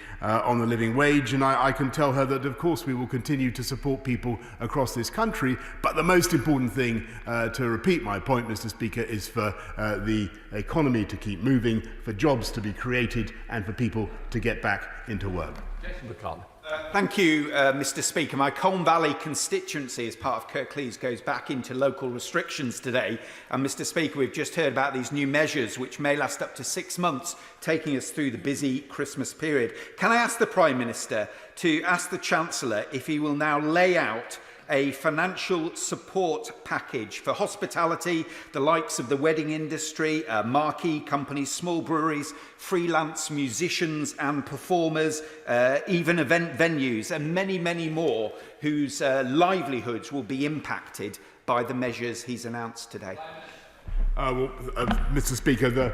living wage, and I can tell her that, of course, we will continue to support people across this country. But the most important thing, to repeat my point, Mr. Speaker, is for the economy to keep moving, for jobs to be created, and for people to get back into work. Thank you, Mr. Speaker. My Colne Valley constituency, as part of Kirklees, goes back into local restrictions today. And, Mr. Speaker, we've just heard about these new measures, which may last up to 6 months, taking us through the busy Christmas period. Can I ask the Prime Minister to ask the Chancellor if he will now lay out a financial support package for hospitality, the likes of the wedding industry, marquee companies, small breweries, freelance musicians and performers, even event venues, and many, many more whose livelihoods will be impacted by the measures he's announced today? Mr. Speaker, the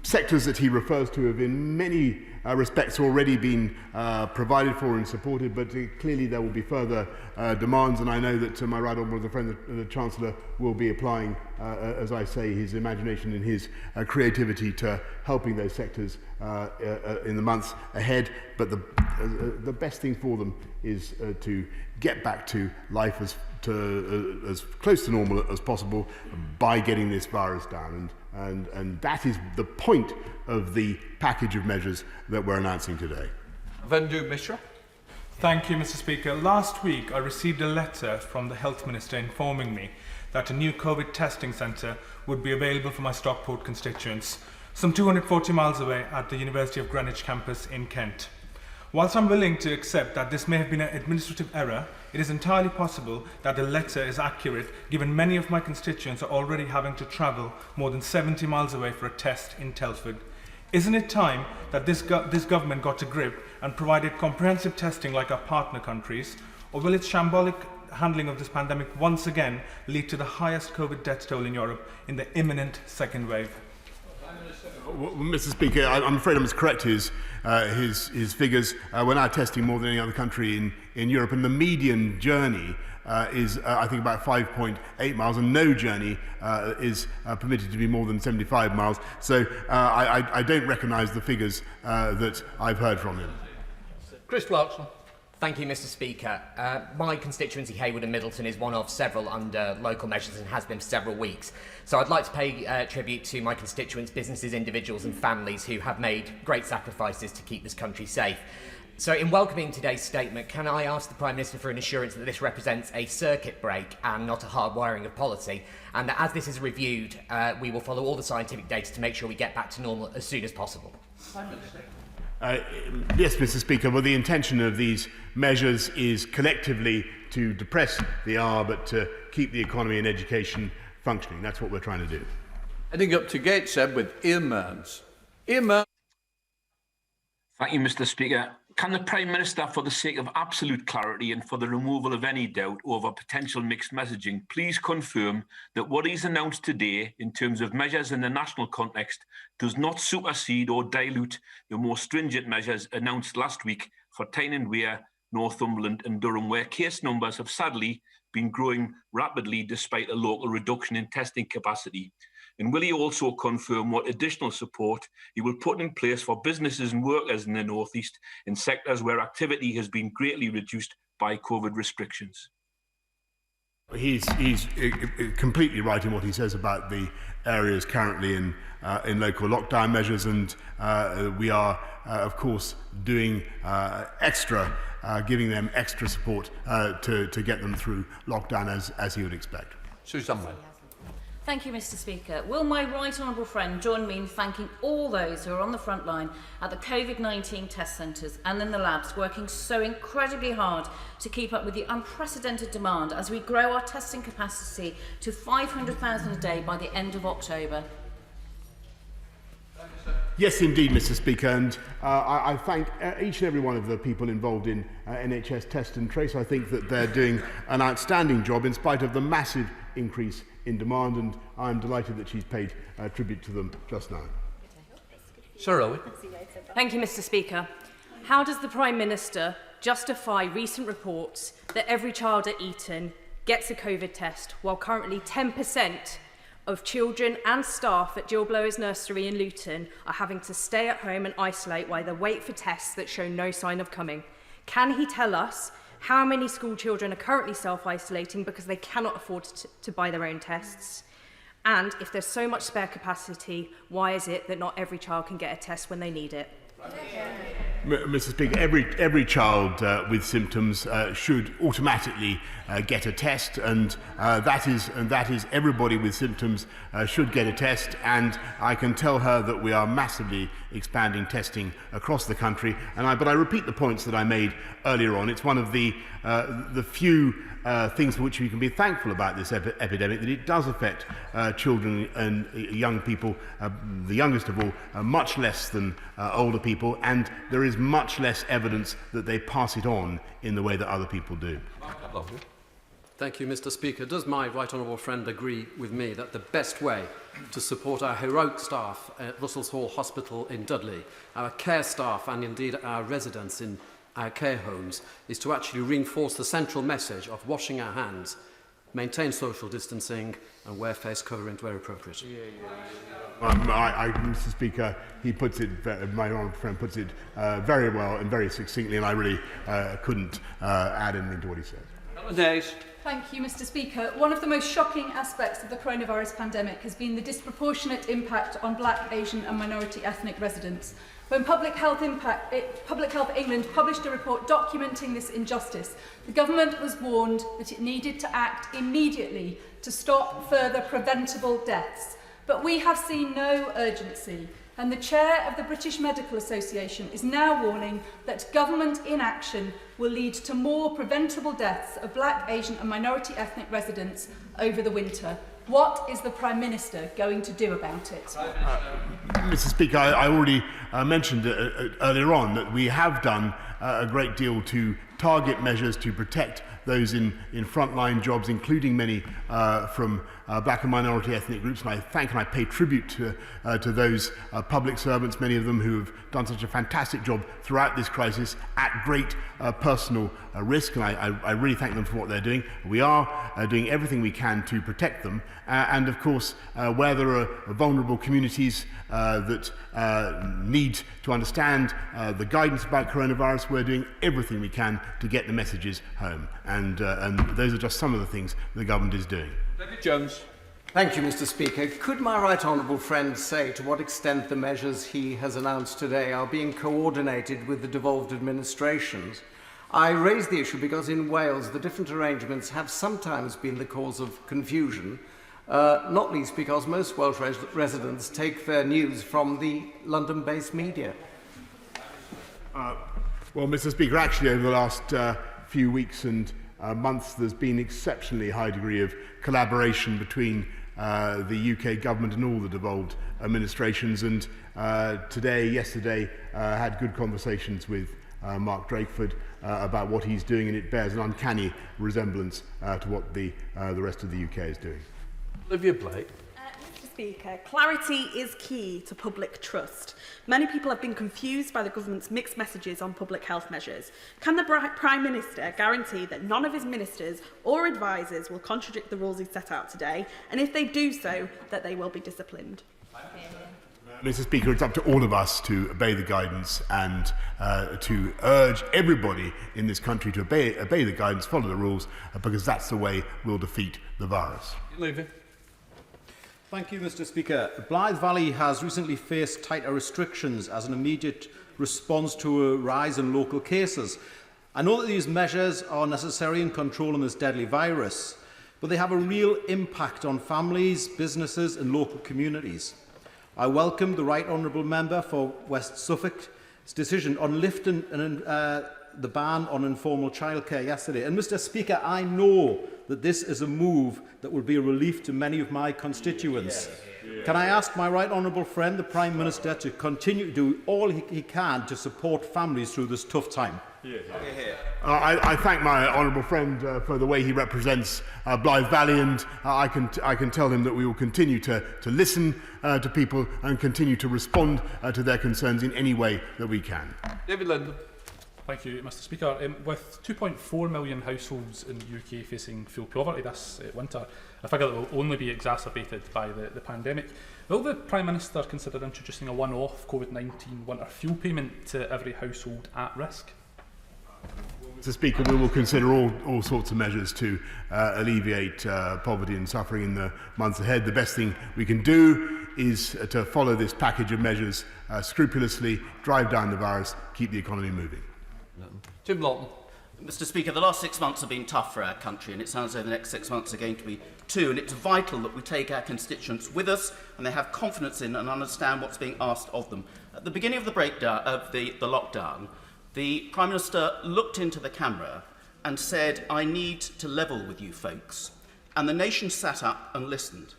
sectors that he refers to have in many respects already been provided for and supported, but clearly there will be further demands, and I know that my right honourable friend, the Chancellor, will be applying, as I say, his imagination and his creativity to helping those sectors in the months ahead. But the best thing for them is to get back to life as close to normal as possible by getting this virus down. And that is the point of the package of measures that we're announcing today. Vendu Mishra. Thank you, Mr. Speaker. Last week, I received a letter from the Health Minister informing me that a new COVID testing centre would be available for my Stockport constituents, some 240 miles away at the University of Greenwich campus in Kent. Whilst I'm willing to accept that this may have been an administrative error, it is entirely possible that the letter is accurate, given many of my constituents are already having to travel more than 70 miles away for a test in Telford. Isn't it time that this government got a grip and provided comprehensive testing like our partner countries, or will its shambolic handling of this pandemic once again lead to the highest COVID death toll in Europe in the imminent second wave? Well, Mr. Speaker, I'm afraid I must correct his figures. We're now testing more than any other country in Europe, and the median journey is, I think, about 5.8 miles, and no journey is permitted to be more than 75 miles. So I don't recognise the figures that I've heard from him. Chris Clarkson. Thank you, Mr. Speaker. My constituency, Haywood and Middleton, is one of several under local measures and has been for several weeks. So I'd like to pay tribute to my constituents, businesses, individuals and families who have made great sacrifices to keep this country safe. So in welcoming today's statement, can I ask the Prime Minister for an assurance that this represents a circuit break and not a hard wiring of policy, and that as this is reviewed, we will follow all the scientific data to make sure we get back to normal as soon as possible? Yes, Mr. Speaker. Well, the intention of these measures is collectively to depress the R, but to keep the economy and education functioning. That's what we're trying to do. Heading up to Gateshead with Ian Mearns. Ian Mearns. Thank you, Mr. Speaker. Can the Prime Minister, for the sake of absolute clarity and for the removal of any doubt over potential mixed messaging, please confirm that what he's announced today in terms of measures in the national context does not supersede or dilute the more stringent measures announced last week for Tyne and Wear, Northumberland and Durham, where case numbers have sadly been growing rapidly despite a local reduction in testing capacity? And will he also confirm what additional support he will put in place for businesses and workers in the North East in sectors where activity has been greatly reduced by COVID restrictions? He's completely right in what he says about the areas currently in local lockdown measures, and we are, of course, doing giving them extra support to get them through lockdown as he would expect. Susan. Thank you, Mr. Speaker. Will my right honourable friend join me in thanking all those who are on the front line at the Covid-19 test centres and in the labs, working so incredibly hard to keep up with the unprecedented demand as we grow our testing capacity to 500,000 a day by the end of October? Yes, indeed, Mr. Speaker, and I thank each and every one of the people involved in NHS Test and Trace. I think that they're doing an outstanding job in spite of the massive increase in demand, and I'm delighted that she's paid tribute to them just now. Sarah Owen. Thank you, Mr. Speaker. How does the Prime Minister justify recent reports that every child at Eton gets a COVID test, while currently 10% of children and staff at Jill Blower's nursery in Luton are having to stay at home and isolate while they wait for tests that show no sign of coming? Can he tell us how many school children are currently self-isolating because they cannot afford to buy their own tests? And if there's so much spare capacity, why is it that not every child can get a test when they need it? Mr. Speaker, every child with symptoms should automatically get a test, and that is everybody with symptoms should get a test. And I can tell her that we are massively expanding testing across the country. But I repeat the points that I made earlier on. It's one of the few things for which we can be thankful about this epidemic, that it does affect children and young people, the youngest of all, much less than older people, and there is much less evidence that they pass it on in the way that other people do. Thank you, Mr. Speaker. Does my right honourable friend agree with me that the best way to support our heroic staff at Russell's Hall Hospital in Dudley, our care staff and indeed our residents in our care homes, is to actually reinforce the central message of washing our hands, maintain social distancing and wear face covering where appropriate? Mr. Speaker, he puts it, my honourable friend puts it very well and very succinctly, and I really couldn't add anything to what he said. Thank you, Mr. Speaker. One of the most shocking aspects of the coronavirus pandemic has been the disproportionate impact on Black, Asian and minority ethnic residents. When Public Health England published a report documenting this injustice, the government was warned that it needed to act immediately to stop further preventable deaths. But we have seen no urgency, and the chair of the British Medical Association is now warning that government inaction will lead to more preventable deaths of Black, Asian and minority ethnic residents over the winter. What is the Prime Minister going to do about it? Mr. Speaker, I already mentioned earlier on that we have done a great deal to target measures to protect those in frontline jobs, including many from Black and minority ethnic groups. And I thank and I pay tribute to those public servants, many of them who have done such a fantastic job throughout this crisis at great personal risk. And I really thank them for what they're doing. We are doing everything we can to protect them. And of course, where there are vulnerable communities that need to understand the guidance about coronavirus, we're doing everything we can to get the messages home. And those are just some of the things the government is doing. David Jones. Thank you, Mr. Speaker. Could my right honourable friend say to what extent the measures he has announced today are being coordinated with the devolved administrations? I raise the issue because in Wales the different arrangements have sometimes been the cause of confusion, not least because most Welsh residents take their news from the London-based media. Well, Mr. Speaker, actually over the last few weeks and months there's been exceptionally high degree of collaboration between the UK government and all the devolved administrations, and yesterday had good conversations with Mark Drakeford about what he's doing, and it bears an uncanny resemblance to what the rest of the UK is doing. Olivia Blake. Mr. Speaker, clarity is key to public trust. Many people have been confused by the government's mixed messages on public health measures. Can the Prime Minister guarantee that none of his ministers or advisers will contradict the rules he set out today, and if they do so, that they will be disciplined? Mr. Speaker, it's up to all of us to obey the guidance and to urge everybody in this country to obey the guidance, follow the rules, because that's the way we'll defeat the virus. Thank you, Mr. Speaker. Blythe Valley has recently faced tighter restrictions as an immediate response to a rise in local cases. I know that these measures are necessary in controlling this deadly virus, but they have a real impact on families, businesses and local communities. I welcome the Right Honourable Member for West Suffolk's decision on lifting the ban on informal childcare yesterday. And Mr Speaker, I know that this is a move that will be a relief to many of my constituents. Can I ask my right honourable friend, the Prime Minister, to continue to do all he can to support families through this tough time? I thank my honourable friend for the way he represents Blythe Valley, and I can tell him that we will continue to listen to people and continue to respond to their concerns in any way that we can. David Linden. Thank you, Mr Speaker. With 2.4 million households in the UK facing fuel poverty this winter, a figure that will only be exacerbated by the pandemic, will the Prime Minister consider introducing a one-off Covid-19 winter fuel payment to every household at risk? Mr Speaker, we will consider all sorts of measures to alleviate poverty and suffering in the months ahead. The best thing we can do is to follow this package of measures scrupulously, drive down the virus, keep the economy moving. Tim Lawton. Mr Speaker, the last 6 months have been tough for our country, and it sounds like the next 6 months are going to be too, and it's vital that we take our constituents with us and they have confidence in and understand what's being asked of them. At the beginning of the breakdown of the lockdown, the Prime Minister looked into the camera and said, "I need to level with you folks," and the nation sat up and listened.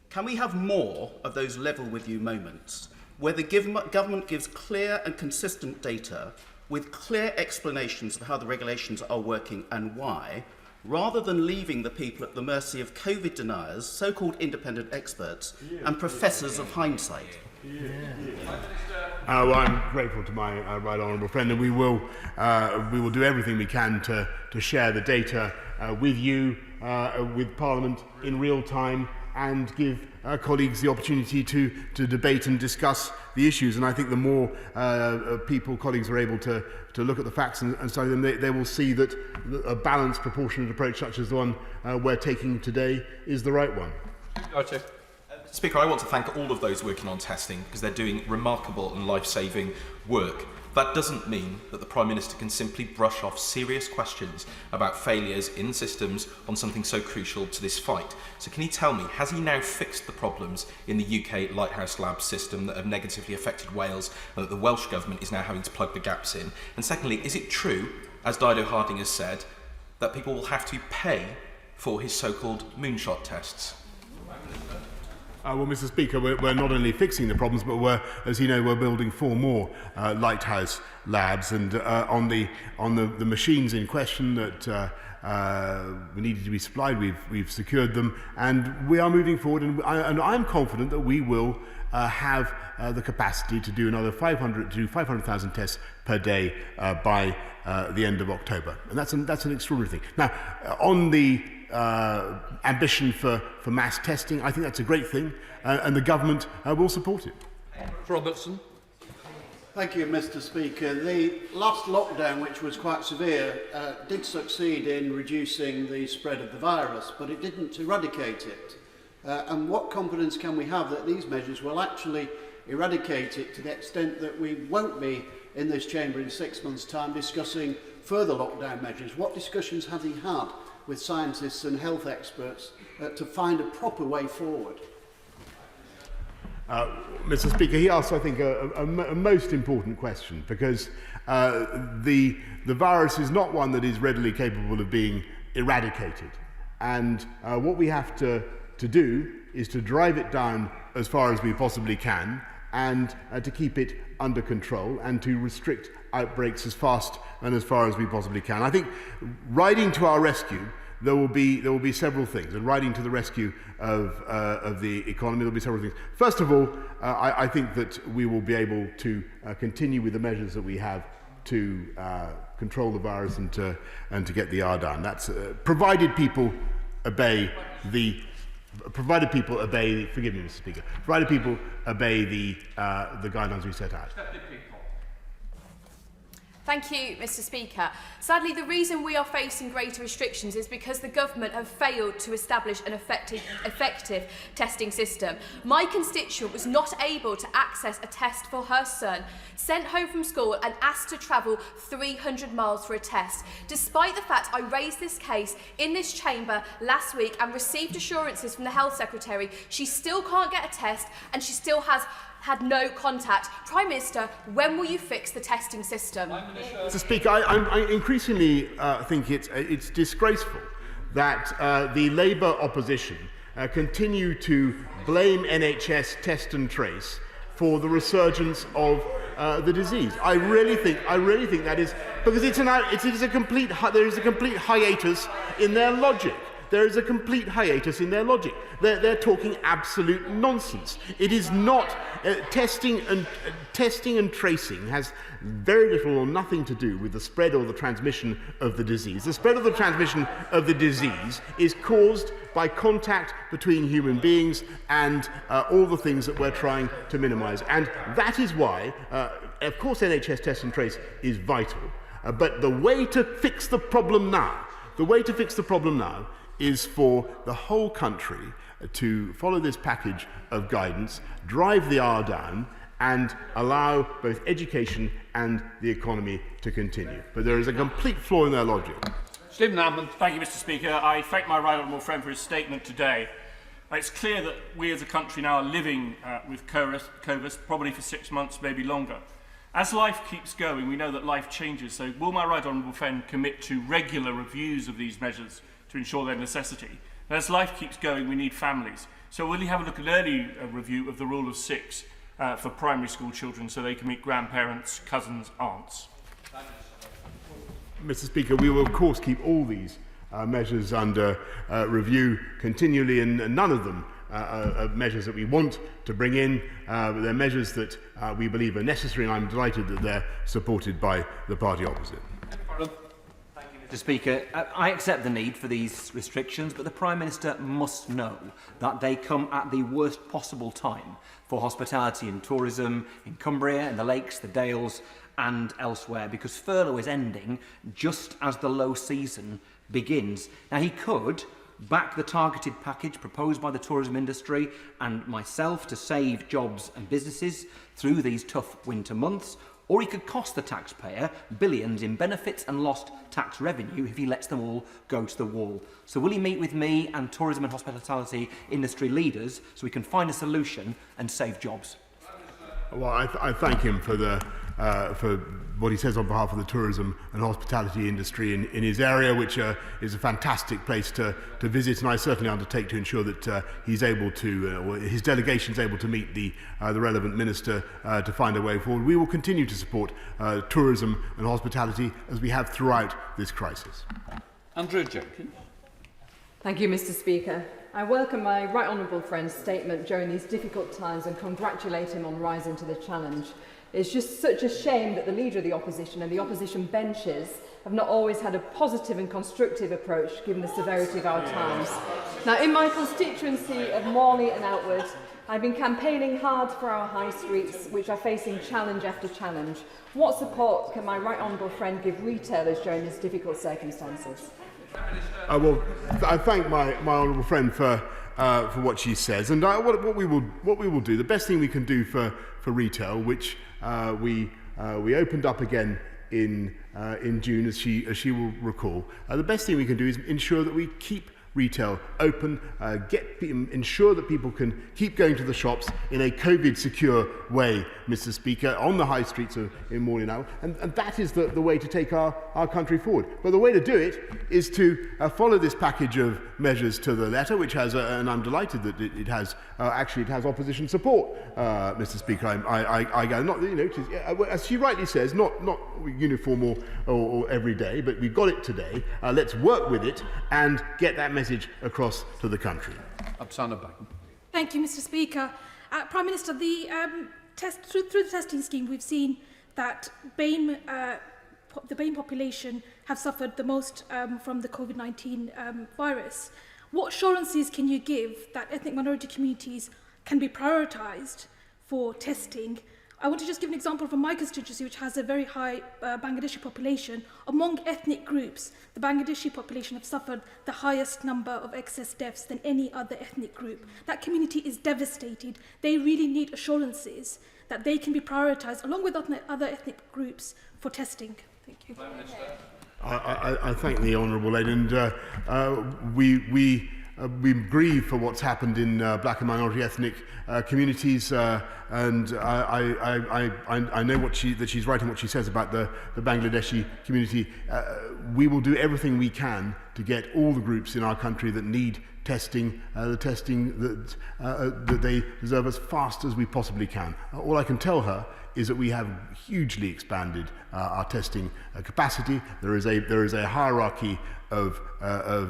Can we have more of those level with you moments, where the government gives clear and consistent data with clear explanations of how the regulations are working and why, rather than leaving the people at the mercy of COVID deniers, so-called independent experts, and professors of hindsight? Well, I'm grateful to my right honourable friend, and we will do everything we can to share the data with you, with Parliament in real time, and give colleagues the opportunity to debate and discuss the issues. And I think the more colleagues are able to look at the facts and study them, they will see that a balanced, proportionate approach such as the one we're taking today is the right one. Speaker, I want to thank all of those working on testing because they're doing remarkable and life-saving work. That doesn't mean that the Prime Minister can simply brush off serious questions about failures in systems on something so crucial to this fight. So can he tell me, has he now fixed the problems in the UK Lighthouse Labs system that have negatively affected Wales and that the Welsh Government is now having to plug the gaps in? And secondly, is it true, as Dido Harding has said, that people will have to pay for his so-called moonshot tests? Well, Mr Speaker, we're not only fixing the problems, but as you know, we're building 4 more Lighthouse Labs, and on the machines in question that needed to be supplied, we've secured them, and we are moving forward, and I'm confident that we will have the capacity to do another 500,000 tests per day by the end of October, and that's an extraordinary thing. Now, on the ambition for mass testing, I think that's a great thing, and the government will support it. Robertson. Thank you, Mr Speaker. The last lockdown, which was quite severe, did succeed in reducing the spread of the virus, but it didn't eradicate it. And what confidence can we have that these measures will actually eradicate it to the extent that we won't be in this chamber in 6 months' time discussing further lockdown measures? What discussions have he had with scientists and health experts to find a proper way forward? Mr Speaker, he asked, I think, a most important question, because the virus is not one that is readily capable of being eradicated. And what we have to do is to drive it down as far as we possibly can, and to keep it under control, and to restrict outbreaks as fast and as far as we possibly can. I think riding to our rescue, there will be several things, and riding to the rescue of the economy, there will be several things. First of all, I think that we will be able to continue with the measures that we have to control the virus and to get the R down. That's provided people obey the. Provided people obey, forgive me, Mr. Speaker. Provided people obey the guidelines we set out. Thank you, Mr. Speaker. Sadly, the reason we are facing greater restrictions is because the government have failed to establish an effective testing system. My constituent was not able to access a test for her son, sent home from school and asked to travel 300 miles for a test. Despite the fact I raised this case in this chamber last week and received assurances from the Health Secretary, she still can't get a test and she still has had no contact. Prime Minister, when will you fix the testing system? Mr. Speaker, I increasingly think it's disgraceful that the Labour opposition continue to blame NHS test and trace for the resurgence of the disease. I really think that is because there is a complete hiatus in their logic. There is a complete hiatus in their logic. They're talking absolute nonsense. It is not testing and tracing has very little or nothing to do with the spread or the transmission of the disease. The spread of the transmission of the disease is caused by contact between human beings and all the things that we're trying to minimise. And that is why, of course, NHS test and trace is vital. But the way to fix the problem now, is for the whole country to follow this package of guidance, drive the R down, and allow both education and the economy to continue. But there is a complete flaw in their logic. Stephen Hammond. Thank you, Mr. Speaker. I thank my right honourable friend for his statement today. It's clear that we as a country now are living with COVID, probably for 6 months, maybe longer. As life keeps going, we know that life changes, so will my right honourable friend commit to regular reviews of these measures to ensure their necessity? And as life keeps going, we need families. So will he have a look at an early review of the rule of 6 for primary school children so they can meet grandparents, cousins, aunts? Mr. Speaker, we will of course keep all these measures under review continually, and none of them are measures that we want to bring in. They're measures that we believe are necessary, and I'm delighted that they're supported by the party opposite. Mr. Speaker, I accept the need for these restrictions, but the Prime Minister must know that they come at the worst possible time for hospitality and tourism in Cumbria, in the Lakes, the Dales and elsewhere, because furlough is ending just as the low season begins. Now, he could back the targeted package proposed by the tourism industry and myself to save jobs and businesses through these tough winter months, or he could cost the taxpayer billions in benefits and lost tax revenue if he lets them all go to the wall. So will he meet with me and tourism and hospitality industry leaders so we can find a solution and save jobs? Well, I thank him for what he says on behalf of the tourism and hospitality industry in his area, which is a fantastic place to visit, and I certainly undertake to ensure that he's able to, or his delegation is able to meet the relevant minister to find a way forward. We will continue to support tourism and hospitality as we have throughout this crisis. Andrew Jenkins. Thank you, Mr. Speaker. I welcome my right honourable friend's statement during these difficult times and congratulate him on rising to the challenge. It's just such a shame that the Leader of the Opposition and the opposition benches have not always had a positive and constructive approach given the severity of our times. Now, in my constituency of Morley and outward, I've been campaigning hard for our high streets, which are facing challenge after challenge. What support can my right honourable friend give retailers during these difficult circumstances? Well, I thank my honourable friend for what she says, and what we will do. The best thing we can do for retail, which we opened up again in June, as she will recall. The best thing we can do is ensure that we keep retail open, ensure that people can keep going to the shops in a COVID-secure way, Mr. Speaker, on the high streets in Morley now, and that is the way to take our country forward. But the way to do it is to follow this package of measures to the letter, which has, and I'm delighted that it has opposition support, Mr. Speaker. I gather, not, as she rightly says, not uniform or every day, but we've got it today. Let's work with it and get that message across to the country. Thank you, Mr. Speaker. Prime Minister, through the testing scheme, we've seen that the BAME population have suffered the most from the COVID-19 virus. What assurances can you give that ethnic minority communities can be prioritised for testing I want to just give an example from my constituency, which has a very high Bangladeshi population. Among ethnic groups, the Bangladeshi population have suffered the highest number of excess deaths than any other ethnic group. That community is devastated. They really need assurances that they can be prioritised, along with other ethnic groups, for testing. Thank you. I thank the honourable lady, and we grieve for what's happened in black and minority ethnic communities, and I know that she's right in what she says about the Bangladeshi community. We will do everything we can to get all the groups in our country that need testing, the testing that they deserve as fast as we possibly can. All I can tell her is that we have hugely expanded our testing capacity. There is a hierarchy of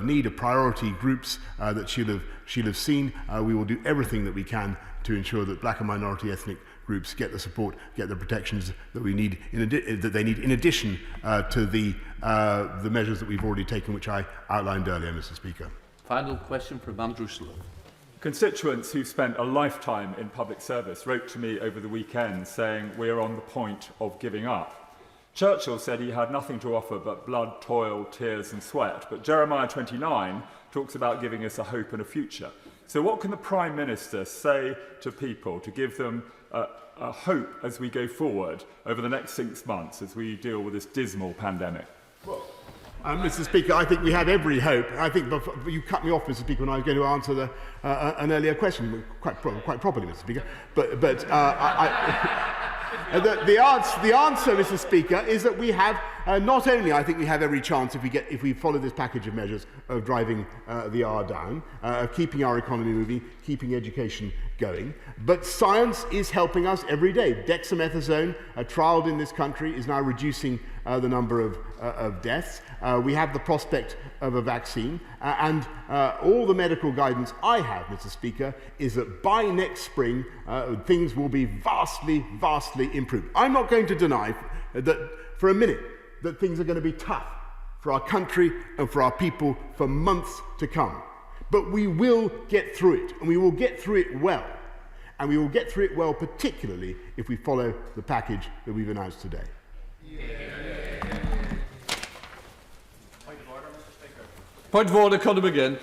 need, of priority groups that she'll have seen. We will do everything that we can to ensure that black and minority ethnic groups get the support, get the protections that we need, that they need, in addition to the measures that we've already taken, which I outlined earlier, Mr. Speaker. Final question from Andrew Slough. Constituents who spent a lifetime in public service wrote to me over the weekend saying we're on the point of giving up. Churchill said he had nothing to offer but blood, toil, tears and sweat, but Jeremiah 29 talks about giving us a hope and a future. So what can the Prime Minister say to people to give them a hope as we go forward over the next 6 months as we deal with this dismal pandemic? Mr. Speaker, I think we have every hope. I think you cut me off, Mr. Speaker, when I was going to answer an earlier question, quite properly, Mr. Speaker. But the answer, Mr. Speaker, is that we have not only, I think we have every chance if we follow this package of measures of driving the R down, of keeping our economy moving, keeping education going, but science is helping us every day. Dexamethasone, trialled in this country, is now reducing the number of deaths. We have the prospect of a vaccine, and all the medical guidance I have, Mr. Speaker, is that by next spring things will be vastly improved. I'm not going to deny that for a minute that things are going to be tough for our country and for our people for months to come. But we will get through it, and we will get through it well. And we will get through it well, particularly if we follow the package that we've announced today. Point of order, Conor McGinn.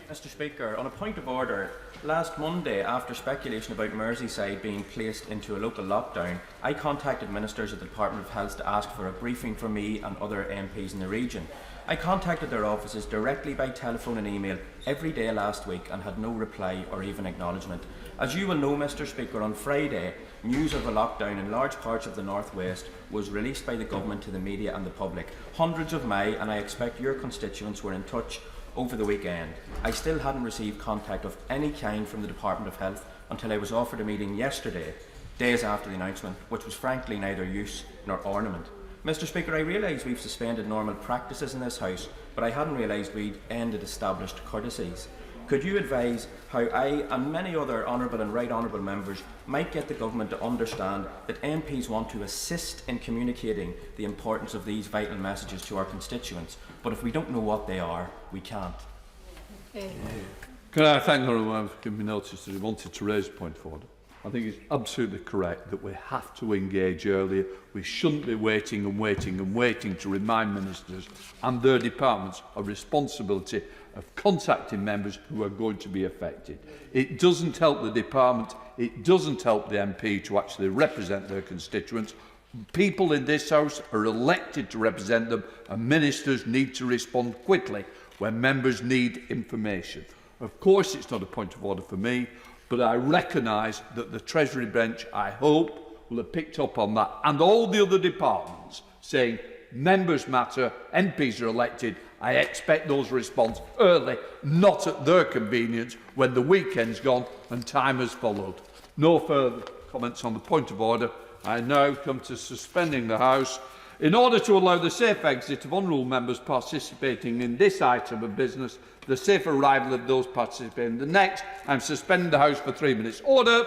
Mr. Speaker, on a point of order, last Monday, after speculation about Merseyside being placed into a local lockdown, I contacted ministers at the Department of Health to ask for a briefing from me and other MPs in the region. I contacted their offices directly by telephone and email every day last week and had no reply or even acknowledgement. As you will know, Mr. Speaker, on Friday, news of a lockdown in large parts of the North West was released by the government to the media and the public. Hundreds of my, and I expect your constituents, were in touch over the weekend. I still hadn't received contact of any kind from the Department of Health until I was offered a meeting yesterday, days after the announcement, which was frankly neither use nor ornament. Mr. Speaker, I realise we've suspended normal practices in this House, but I hadn't realised we'd ended established courtesies. Could you advise how I and many other honourable and right honourable members might get the government to understand that MPs want to assist in communicating the importance of these vital messages to our constituents, but if we don't know what they are, we can't? Can I thank the honourable member for giving me notice that he wanted to raise a point of order? I think it's absolutely correct that we have to engage earlier. We shouldn't be waiting to remind ministers and their departments of responsibility of contacting members who are going to be affected. It doesn't help the department, it doesn't help the MP to actually represent their constituents. People in this House are elected to represent them, and ministers need to respond quickly when members need information. Of course, it's not a point of order for me, but I recognise that the Treasury bench, I hope, will have picked up on that, and all the other departments saying members matter, MPs are elected. I expect those response early, not at their convenience when the weekend's gone and time has followed. No further comments on the point of order. I now come to suspending the House. In order to allow the safe exit of honourable members participating in this item of business, the safe arrival of those participating in the next, I'm suspending the House for 3 minutes. Order!